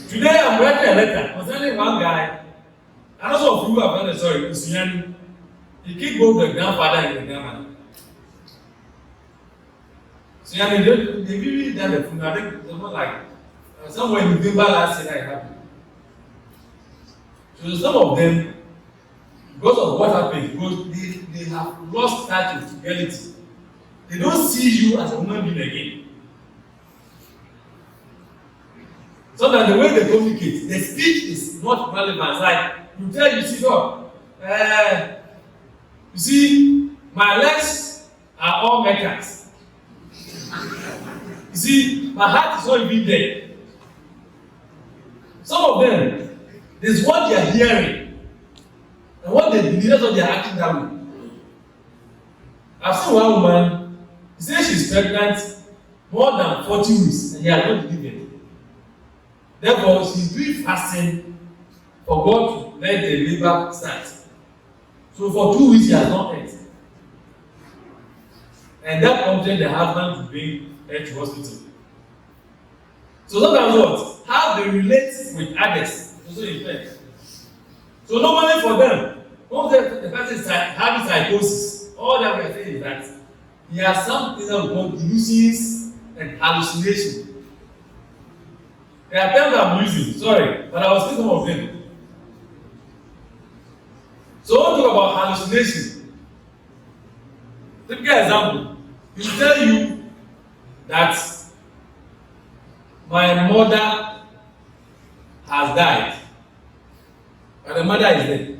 Today I'm writing a letter concerning one guy. And also of you have heard the story, Usiani. He killed both the grandfather and the grandmother. Usiani, they really done the funeral. I think it was not like somewhere in November last year that it happened. So some of them, because of what happened, because they have lost touch with reality. They don't see you as a human being again. So that the way they communicate, the speech is not relevant. Like you tell you see God, you see my legs are all mechanics. You see my heart is not even there. Some of them, this is what they are hearing and what they believe, that's what they are acting that way. I've seen one woman, she says she's pregnant more than 40 weeks and he has not delivered. Therefore, she's doing fasting for God to let the labor start. So for 2 weeks, she has not ate. And that prompted the husband to bring her to hospital. So sometimes what? How they relate with others also affects. So normally for them, once the person is having psychosis, all that we are saying is that he has something that we call delusions and hallucination. There are terms I'm using, sorry, but I will say some of them. So I want to talk about hallucination. Typical example, he will tell you that my mother has died, but the mother is dead.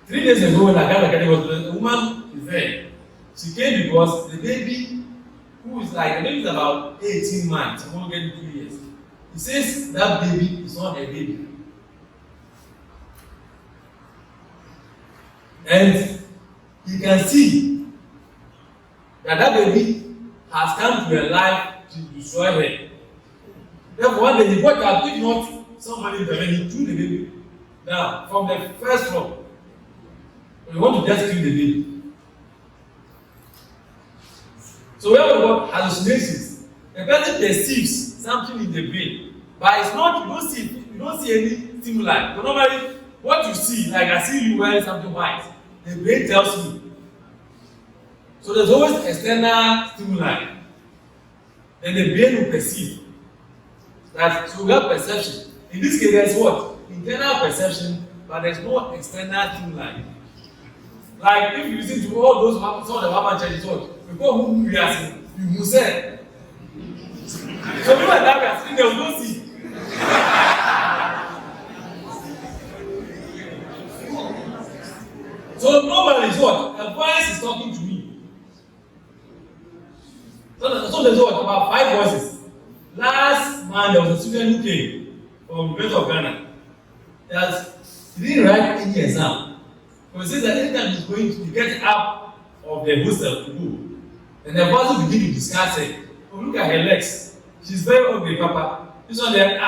3 days ago, when I got a woman is there. She came because the baby, who is like, the baby is about 18 months, I'm going to get 2 years. He says that baby is not a baby. And you can see that that baby has come to her life to destroy her. Therefore, one day he got up, if not somebody there, he threw the baby down from the first floor. We want to just kill the baby. So we have about hallucinations. The person perceives something in the brain, but it's not, you don't see any stimuli. But normally, what you see, like I see you wearing something white, the brain tells you. So there's always external stimuli. Then the brain will perceive. That so we have perception. In this case, there's what? Internal perception, but there's no external stimuli. Like if you listen to all those some of the Waban churches, what? Before whom we are seeing, you will say. So people like that we are seeing, they will not see. man, there was a student who came from the University of Ghana. That he didn't write any exam. But he says that anytime he's going to get up of the hostel to go, and the person begin to discuss it. Oh, look at her legs. She's very ugly, Papa. This one there,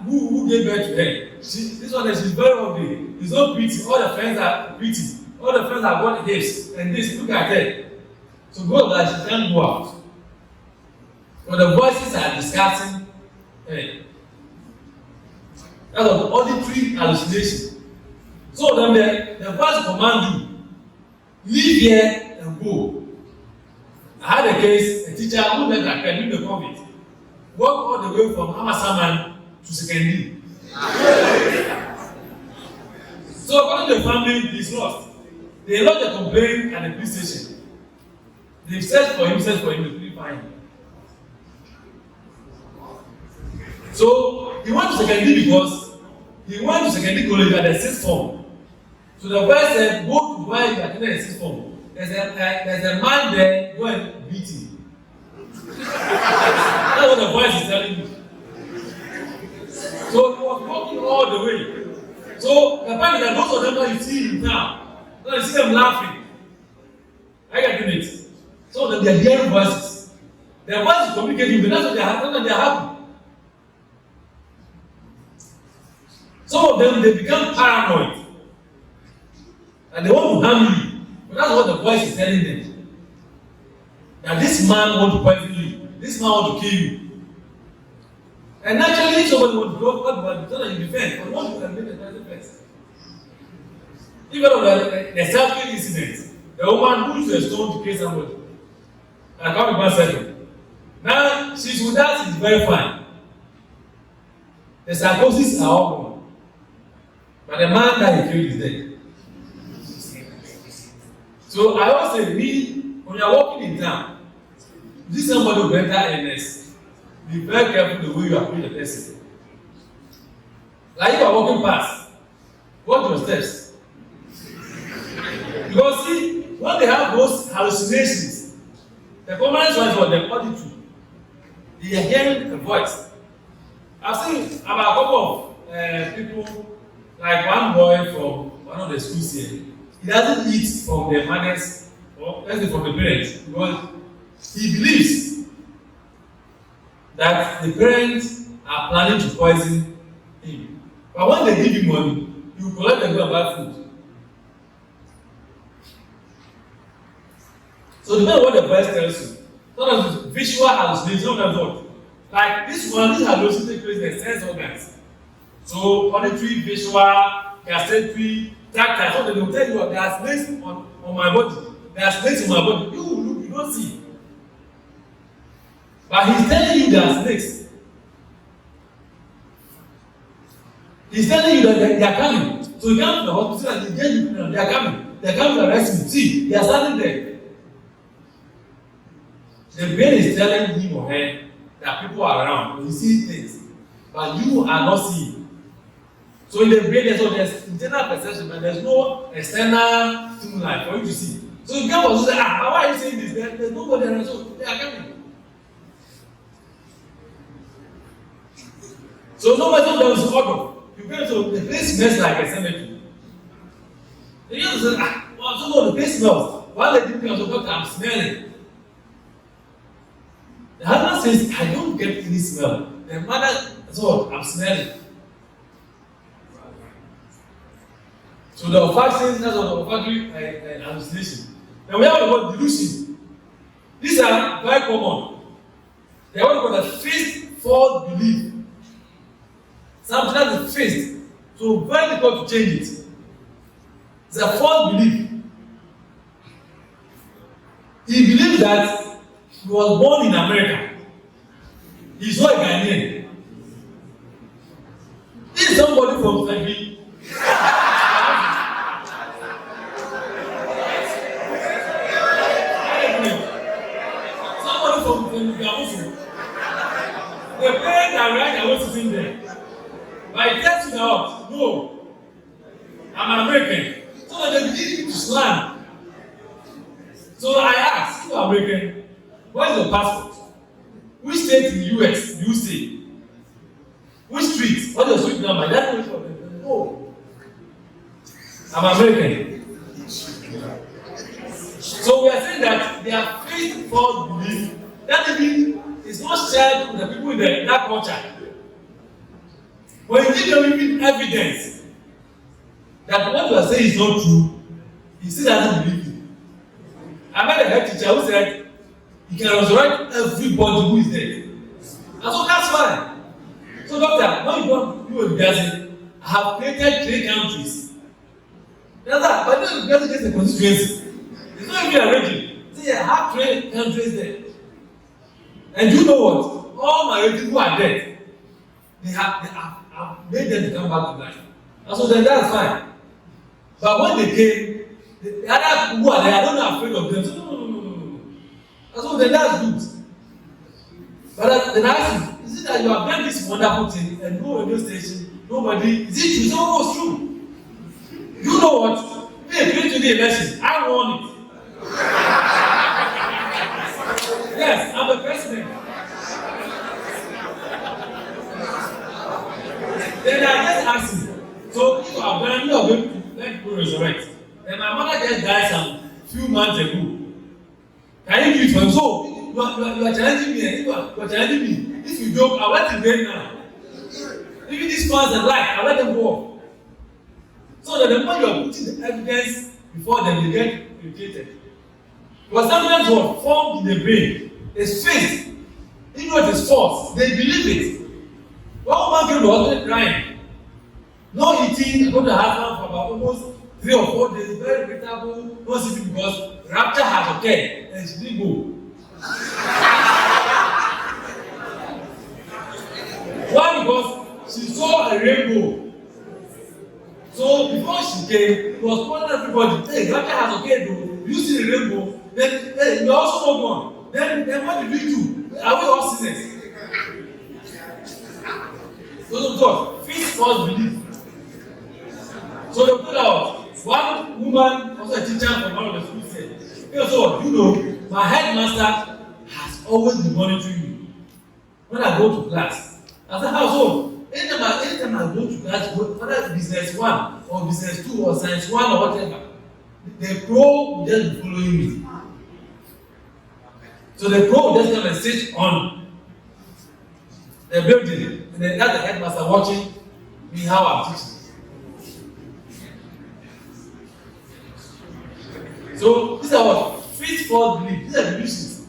who gave birth to her? This one there, she's very ugly. She's so pretty. All the friends are pretty. All the friends have got hips and this. Look at her. So go that she can't go out. But the voices are discussing. Hey, that's an auditory hallucination. So then the voice command you, leave here and go. I had a case, a teacher who left her during the COVID, walked all the way from Amasaman to Seminary. So according to the family, he's lost. They lodged a complaint at the police station. They searched for him, they couldn't find him. So he went to Seminary because he went to Secondary College at the sixth form. So the boy said, go to where you attended the sixth form. There's a man there, go and beat him. That's what the voice is telling me. So he was walking all the way. So the point is that most of them that you see in town, you see them laughing. I get it. So that they're hearing voices. Their voices communicating, but that's what they're happy. Some of them, they become paranoid. And they want to harm you. But that's what the voice is telling them. That this man wants to poison you. This man wants to kill you. And naturally, if somebody wants to go, but tell them you defend. But what you can make the person first? Even of the self-killing incident, the woman who used a stone to kill somebody. I can't remember second. Now, she's with us, it's very fine. The psychosis are all gone. But the man that he killed is dead. So I always say, when you are walking in town, this somebody who enter illness, be very careful the way you approach the person. Like if you are walking past, watch your steps. Because see, when they have those hallucinations, the common one is what they auditory. They are hearing a voice. I've seen about a couple of people. Like one boy from one of the schools here, he doesn't eat from the mothers or let's say from the parents because he believes that the parents are planning to poison him. But when they give him money, he will collect and go and buy food. So depending on what the voice tells you, sometimes it's visual hallucination, sometimes what? Like this hallucination takes place in the sense organs. So auditory, visual, gustatory, tactile. So they will tell you there are snakes on my body. There are snakes in my body. You look, you don't see. But he's telling you there are snakes. He's telling you that they are coming. So you come to the hospital and they are coming. They are coming to arrest you. See, they are standing there. The brain is telling him or her that people are around. You see things. But you are not seeing. So in the brain, there's internal perception, but there's no external stimuli for you to see. So you can't also say, why are you saying this? There's nobody around, so they are coming. So nobody knows order. You go to the place smells like a cemetery. Then you say, the place smells. While the people come to doctor, I'm smelling. The husband says, I don't get any smell. The mother says, I'm smelling. So the olfaction, that's what the olfactory hallucination. Then we have the word delusion. These are very common. They are what we call the fixed false belief. Something that is fixed, so very difficult to change it. It's a false belief. He believes that he was born in America. He's not a Ghanaian. This is somebody from Turkey. The parents are right away sitting there. But it tells you out, no, I'm American. So that they begin to slang. So I asked, you are American, what is your passport? Which state in the US do you stay? Which street? What is your street number? That's which one? Oh, I'm American. So we are saying that they are faith for belief. That means it's not shared with the people in that culture. When you give them even evidence that what you are saying is not true, he still doesn't believe you. I met a head teacher who said he can resurrect everybody who is dead. And so that's fine. So doctor, when you go to university, I have created 3 countries. That's that, but then you get the constituency. It's not even arranging. See, I have 3 countries there. And you know what? All my relatives who are dead, they have made them to come back to life. And so then that's fine. But when they came, the other who are there, I don't know, afraid of them. So, no. And so then that's good. But then I ask you, is it that you have done this wonderful thing and no radio station, nobody, is it true? So it was true. You know what? Me and create today a message. I want it. Yes, I'm the president. Then I just asked him, so if you are going to let people resurrect, and my mother just died some few months ago, can you do it for him? So you are challenging me, you are challenging me. If you don't, I'll let him go now. Even these fans that like, I'll let them go off. So that the more you are putting the evidence before them, they get irritated. Because sometimes what formed in the brain is faith. Even though it is false, they believe it. One woman came to the hospital crying. No eating, I go to her house for about almost 3 or 4 days, very irritable, no sleeping because rapture has occurred and she didn't go. Why? Because she saw a rainbow. So before she came, she was telling everybody, hey, rapture has occurred though. You see the rainbow, then hey, you also not one. Then what did we do? Are we all sinners? So God, faith first belief. So they put out one woman, also a teacher from one of the schools said, hey, so you know, my headmaster has always been monitoring me. When I go to class, I said, how so? Anytime I go to class, whether business 1 or business 2 or science 1 or whatever, the pro will just be following me. So the pro will just come and sit on the building, and then that's the headmaster watching me how I'm teaching. So these are what faith for belief. These are the uses.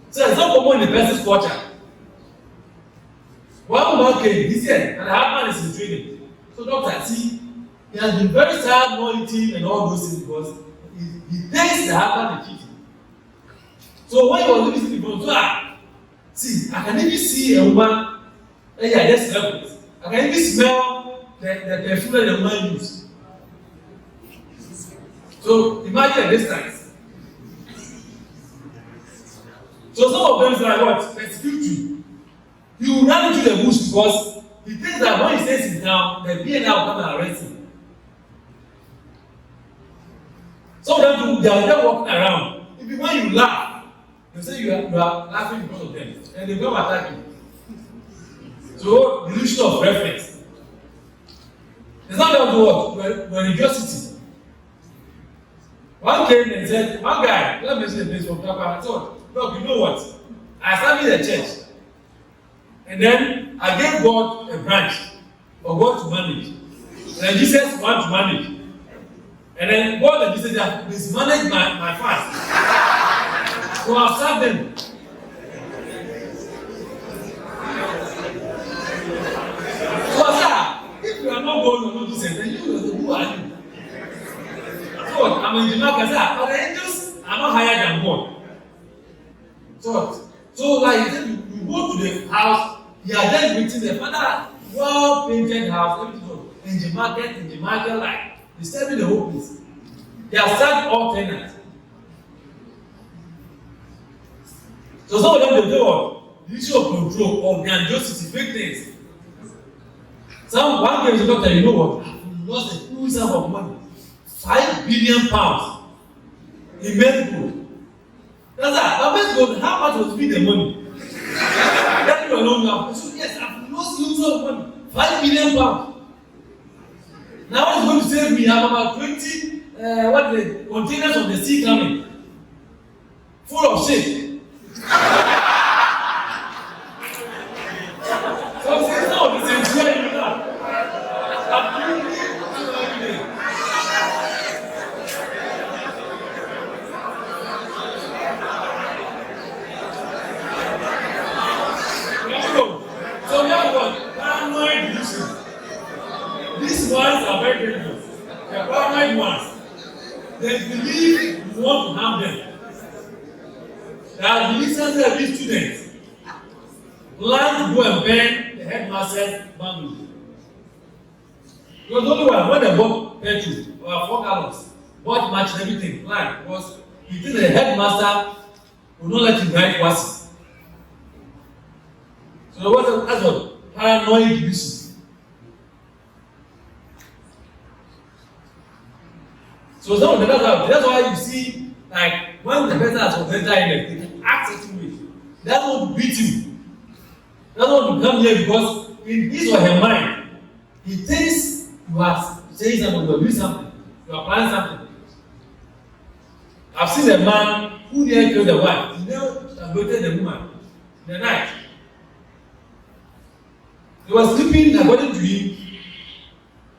So it's not common in the person's culture. One woman came, he said, and the husband is in training. So doctor, see, he has been very sad, not eating and all those things because he thinks the husband is cheating. So when he was listening to the see, I can even see a woman, I just love it. I can even smell the perfume that the woman used. So imagine a distance. So some of them say what? Persecute you. He will run into the bush because he thinks that when he says he's down, the BNI will come and arrest him. Some of them they are just walking around. Even when you laugh, they say you are laughing because of them, and they come attack you. So delusion of reference. It's not down to what? Religiosity. One came and said, one guy, let me say this from Kappa, I thought, look, you know what? I started a church. And then I gave God a branch for God to manage. And then Jesus wants to manage. And then God and Jesus have mismanaged my fast. So I'll serve them. So I said, if you are not God or not Jesus, then who are you? God, I'm in Jamaica, but the angels are not higher than God. So like you go to the house, you are then waiting the father, well painted house, everything in Jamaica, like disturbing the whole place. They are sad all tenants. So some of them they do what? The issue of control, of grandiosity, big things. One came to the doctor, you know what? I've lost a huge sum of money. £5 billion in medical. That's that. But medical, how much was be the money? That you alone now. So yes, I've lost huge of money, £5 million. Now it's going to save me. I have about 20 containers of the sea coming, full of shit. So since now this is where you are. So we have got paranoid delusions. These ones are very dangerous. They are paranoid ones. They believe you want to harm them. There are delusions that these students plan to go and burn the headmaster's bamboo. Because the only one, when they bought petrol or 4 gallons, bought match and everything, plan was you think the headmaster will not let you drive buses. So that's what paranoid delusions. So some of that's why you see, like, when the person has mental illness, they can act certain way. They don't want to beat you. They don't want to come here because in his or her mind, he thinks you are saying something, you are doing something, you are planning something. I've seen a man who nearly killed the wife. He never abducted the woman in the night. He was sleeping, according to him,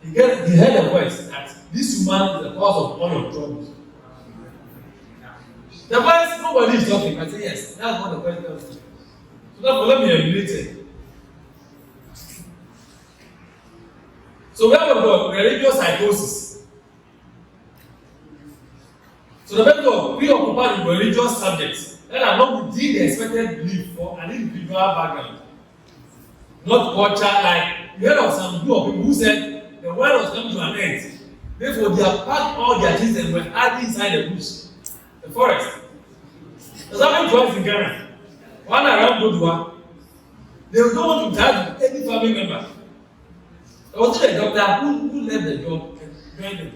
he heard a voice that this woman is the cause of all your troubles. The voice, nobody is talking. I say, yes, that's what the voice tells me. So therefore, let me emulate it. So we have got religious psychosis. So the method of preoccupied with religious subjects that are not within the expected belief for an individual background. Not culture, like you heard of some group of people who said the world was coming to an end. Therefore, they have packed all their things and were hiding inside the bush, the forest. There's happened twice in Ghana. One around Godua. They don't want to charge any family member. There was a doctor who left the job and joined them.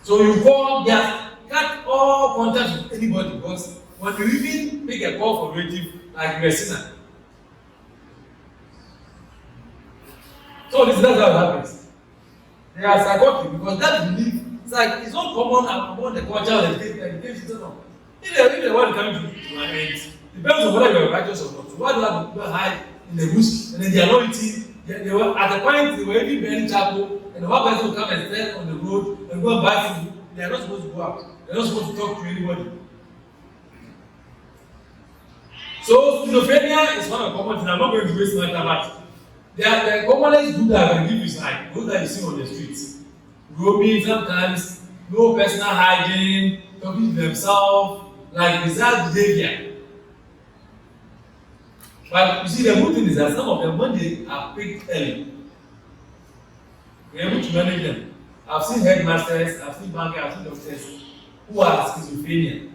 So you call, cut all contact with anybody because when you even make a call for relative, like Messina. So that's how it happens. They are psychotic because that belief, it's not common among the culture and the education. If they want to come to an end, depends on whether you are righteous or not. So why do you have to hide in the bush and then the anointing? They were at the point they were even burning charcoal, and the one person will come and stand on the road and go and buy food. They are not supposed to go out. They are not supposed to talk to anybody. So schizophrenia is one of the common things. I'm not going to waste my time, but the commonest group that I can give is like those that you see on the streets. Roaming sometimes, no personal hygiene, talking to themselves, like bizarre behavior. But you see, the good thing is that some of them, when they are picked early, we're able to manage them. I've seen headmasters, I've seen bankers, I've seen doctors who are schizophrenia,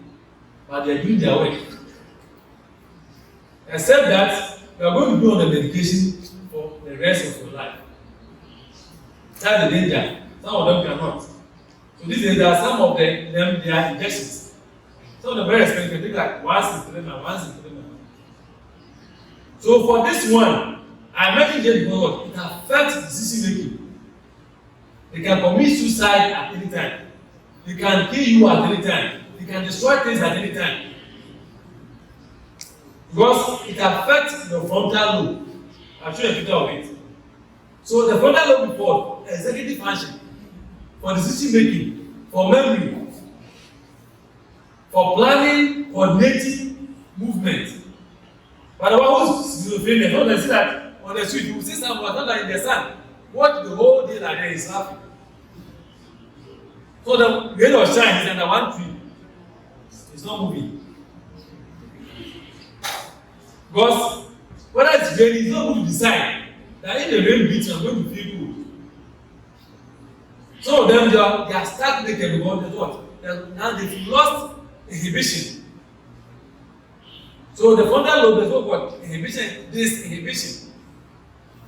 but they're doing their work. Except that you are going to be on the medication for the rest of your life. That's the danger. Some of them cannot. So these days, there are some of them, they are injections. Some of them very expensive, they like once in 3 months, once in 3 months. So for this one, I mentioned it because it affects decision making. They can commit suicide at any time. They can kill you at any time. They can destroy things at any time. Because it affects the frontal lobe. I'll show you a picture of it. So the frontal lobe is for executive function, for decision making, for memory, for planning, coordinating, movement. But the one who's schizophrenia, don't see that on the street, you will see someone not like in the sun. Watch the whole day like that is laughing. So the rain or shine is under one tree. It's not moving. Because whether it's raining, it's not going to decide that if the rain beats, I'm going to feel good. Some of them, they are stuck naked because they what? Now they've lost inhibition. So the frontal lobe is what? Inhibition, disinhibition.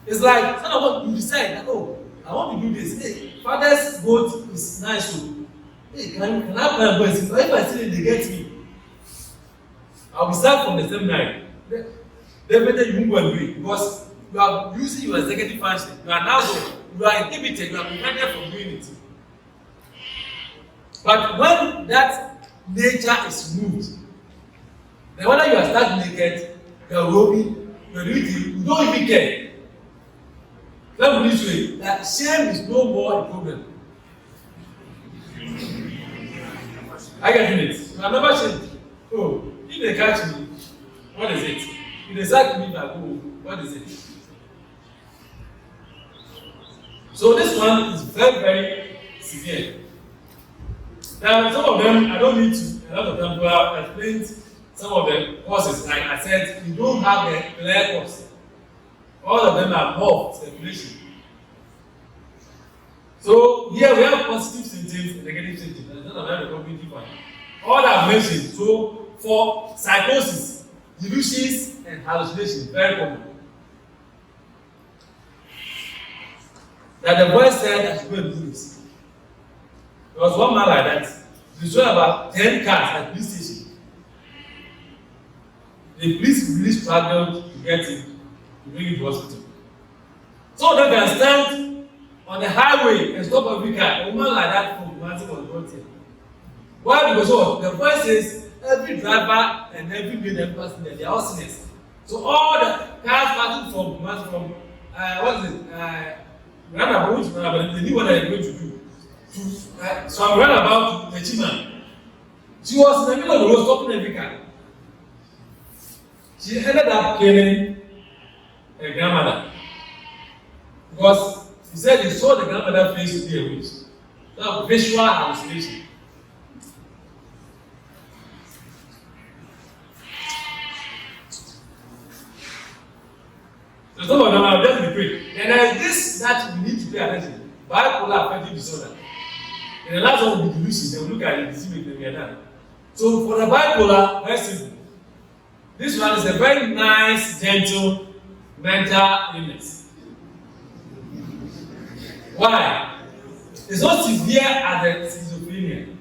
It's like, some of what you decide that, oh, I want to do this. Hey, father's goat is nice. So, hey, can I buy boys? If I see them, they get me. I'll be starting from the seminary. definitely you won't go and do it because you are using your executive function. You are now you are inhibited, you are prevented from doing it. But when that nature is moved, then whether you are stark naked, you are roaming, you are doing it, you don't even care. Let me this way, that shame is no more a problem. I get it. You are never shamed. Oh, if they catch me, what is it? If they sack me back home, what is it? So this one is very, very severe. Now, some of them, I don't need to, a lot of them who have explained some of the causes. Like I said, you don't have the clear cause. All of them are more speculation. So here we have positive symptoms and negative symptoms. And none of them are completely fine. All that I've mentioned. So for psychosis, delusions and hallucinations, very common. That the voice said that you go and do this. There was one man like that. He saw about 10 cars at the police station. The police really struggled to get him to bring him to hospital. So they can stand on the highway and stop every car. A woman like that from Guantanamo was brought here. Why? Because the voice says every driver and every million passenger, they are all sinners. So all the cars passing from what is it? Roundabout, which roundabout? They knew what they were going to do. So I'm running about the China. She was in the middle of the road stopping every car. She ended up killing her grandmother. Because he said he saw the grandmother face to be a witch. That visual hallucination. So some of them are just be quick. And there is this that we need to pay attention. Bipolar affective disorder. And the last one will be delusion. They will look at the disease and we are done. So for the bipolar, very simple. This one is a very nice, gentle mental illness. Why? It's not severe as the schizophrenia.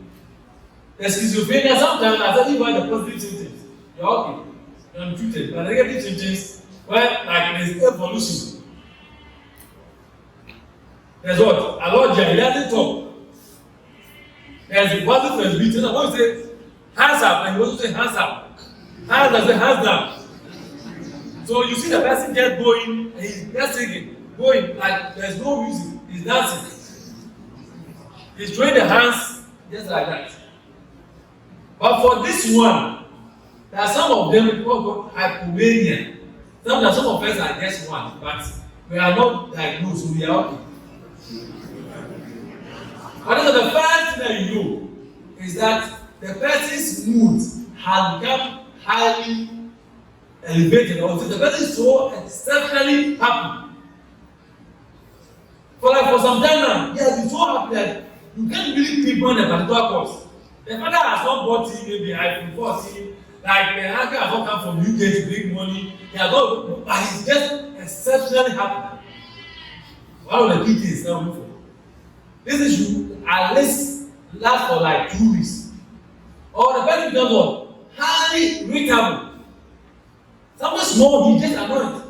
The schizophrenia sometimes as if you have the positive symptoms. You're okay. You're untreated. But the negative symptoms, well, like there's evolution. There's what? Allergy, he doesn't talk. There's a positive for his beating. I want to say hands up, and you also say hands up. Hands up, say hands down. So you see the person just going, and he's just singing, going like there's no music. He's dancing. He's throwing the hands just like that. But for this one, there are some of them called hypomania. Some of us are just one, but we are not diagnosed, so we are okay. But the first thing that you know is that the person's mood has become highly elevated, or the person is so exceptionally happy. For some time now, he has been so happy that you can't really pinpoint a particular cause. The father has not bought him maybe iPhone 14, like the uncle has not come from UK to bring money. He has not, but he's just exceptionally happy. One of the key things now look for. This issue at least last for like 2 weeks. Or the person becomes what? Highly irritable. Something small, he just annoyed.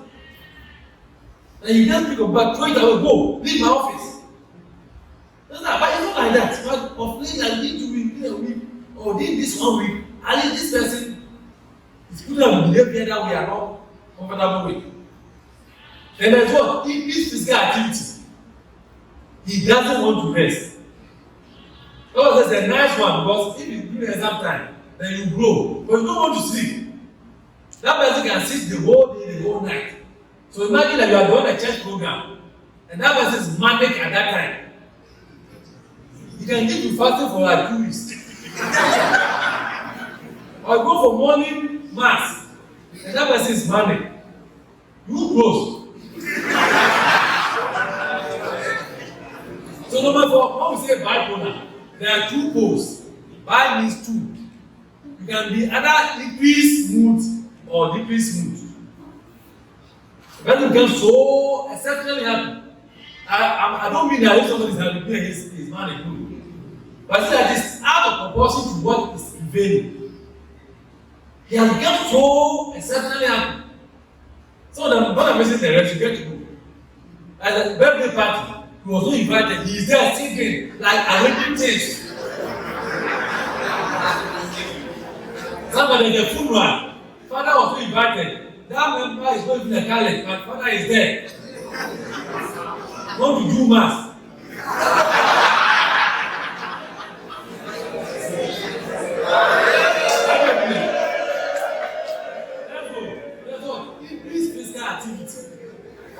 And you just pick up back, throw it away, go, leave my office. But it's not like that. But of late, I need to be a week, or did this 1 week, at least this person is good enough behavior that we are not comfortable with. And that's what? In this physical activity, he doesn't want to rest. Because that's a nice one, because if you give exam time, then you grow. But you don't want to sleep. That person can sit the whole day, the whole night. So imagine that you are doing a church program, and that person is manic at that time. He can give you fasting for like 2 weeks. Or go for morning mass, and that person is manic. You close. So no matter what we say bipolar, there are 2 poles. Bi means 2. You can be either increased mood or decreased mood. The person becomes so exceptionally happy. I don't mean that if somebody is happy, he's manic. But see that it's out of proportion to what is prevailing. He has become so exceptionally happy. So the when I visit the rest, you get to go. At the birthday party, he was not invited. He is there singing like arranging things. Somebody at the funeral, father was not invited. That member is not even a Catholic, but father is there. Want to do mass.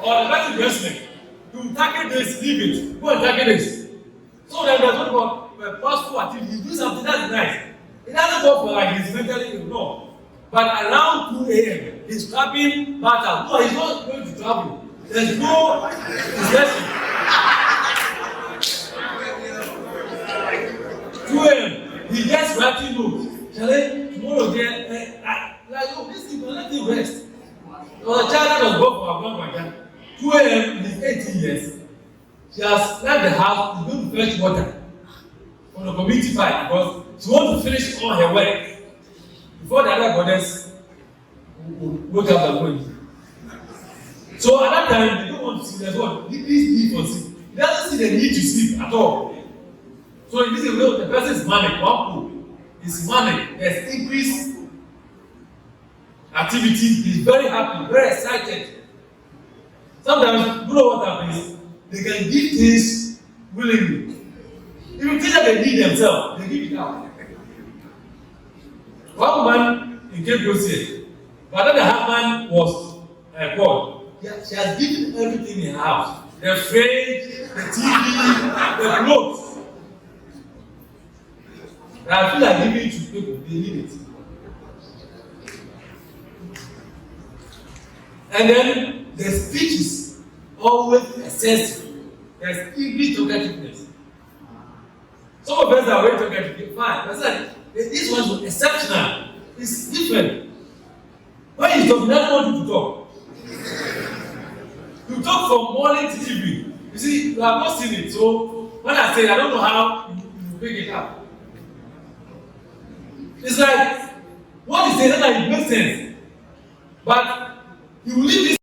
Or the best investment, you target this, leave it, go and target this. So then there's what about purposeful activity. You do something that's nice. It doesn't go for like he's mentally no. But around 2 a.m., he's trapping matter. No, he's not going to travel. There's no discussion. 2 a.m., he gets writing notes. Charlie, tomorrow again, like, oh, this thing, let him rest. There was a child that was born for our grandmother. 2 a.m. He's 18 years. She has left the house to go to fetch water from the community pipe because she wants to finish all her work before the other goddess will wake up and go in. So at that time, they don't want to see there's what? This need for sleep. He doesn't see the need to sleep at all. So in this way, the person is manic. One pool is manic. There's increased activity. He's very happy, very excited. Sometimes, you know what happens? They can give things willingly. Even things that they need themselves, they give it out. One man in Cape Coast, but then the husband was called. She has given everything in her house. The fridge, the TV, the clothes. And I feel like giving it to people, they need it. And then the speech is always excessive. There's English talkativeness. Some of us are very talkative, fine. But like, this one's exceptional. It's different. When you talk, you don't want you to talk. You talk from morning to evening. You see, you have not seen it. So when I say, I don't know how you pick it up. It's like, what is it that it makes sense? But you will leave this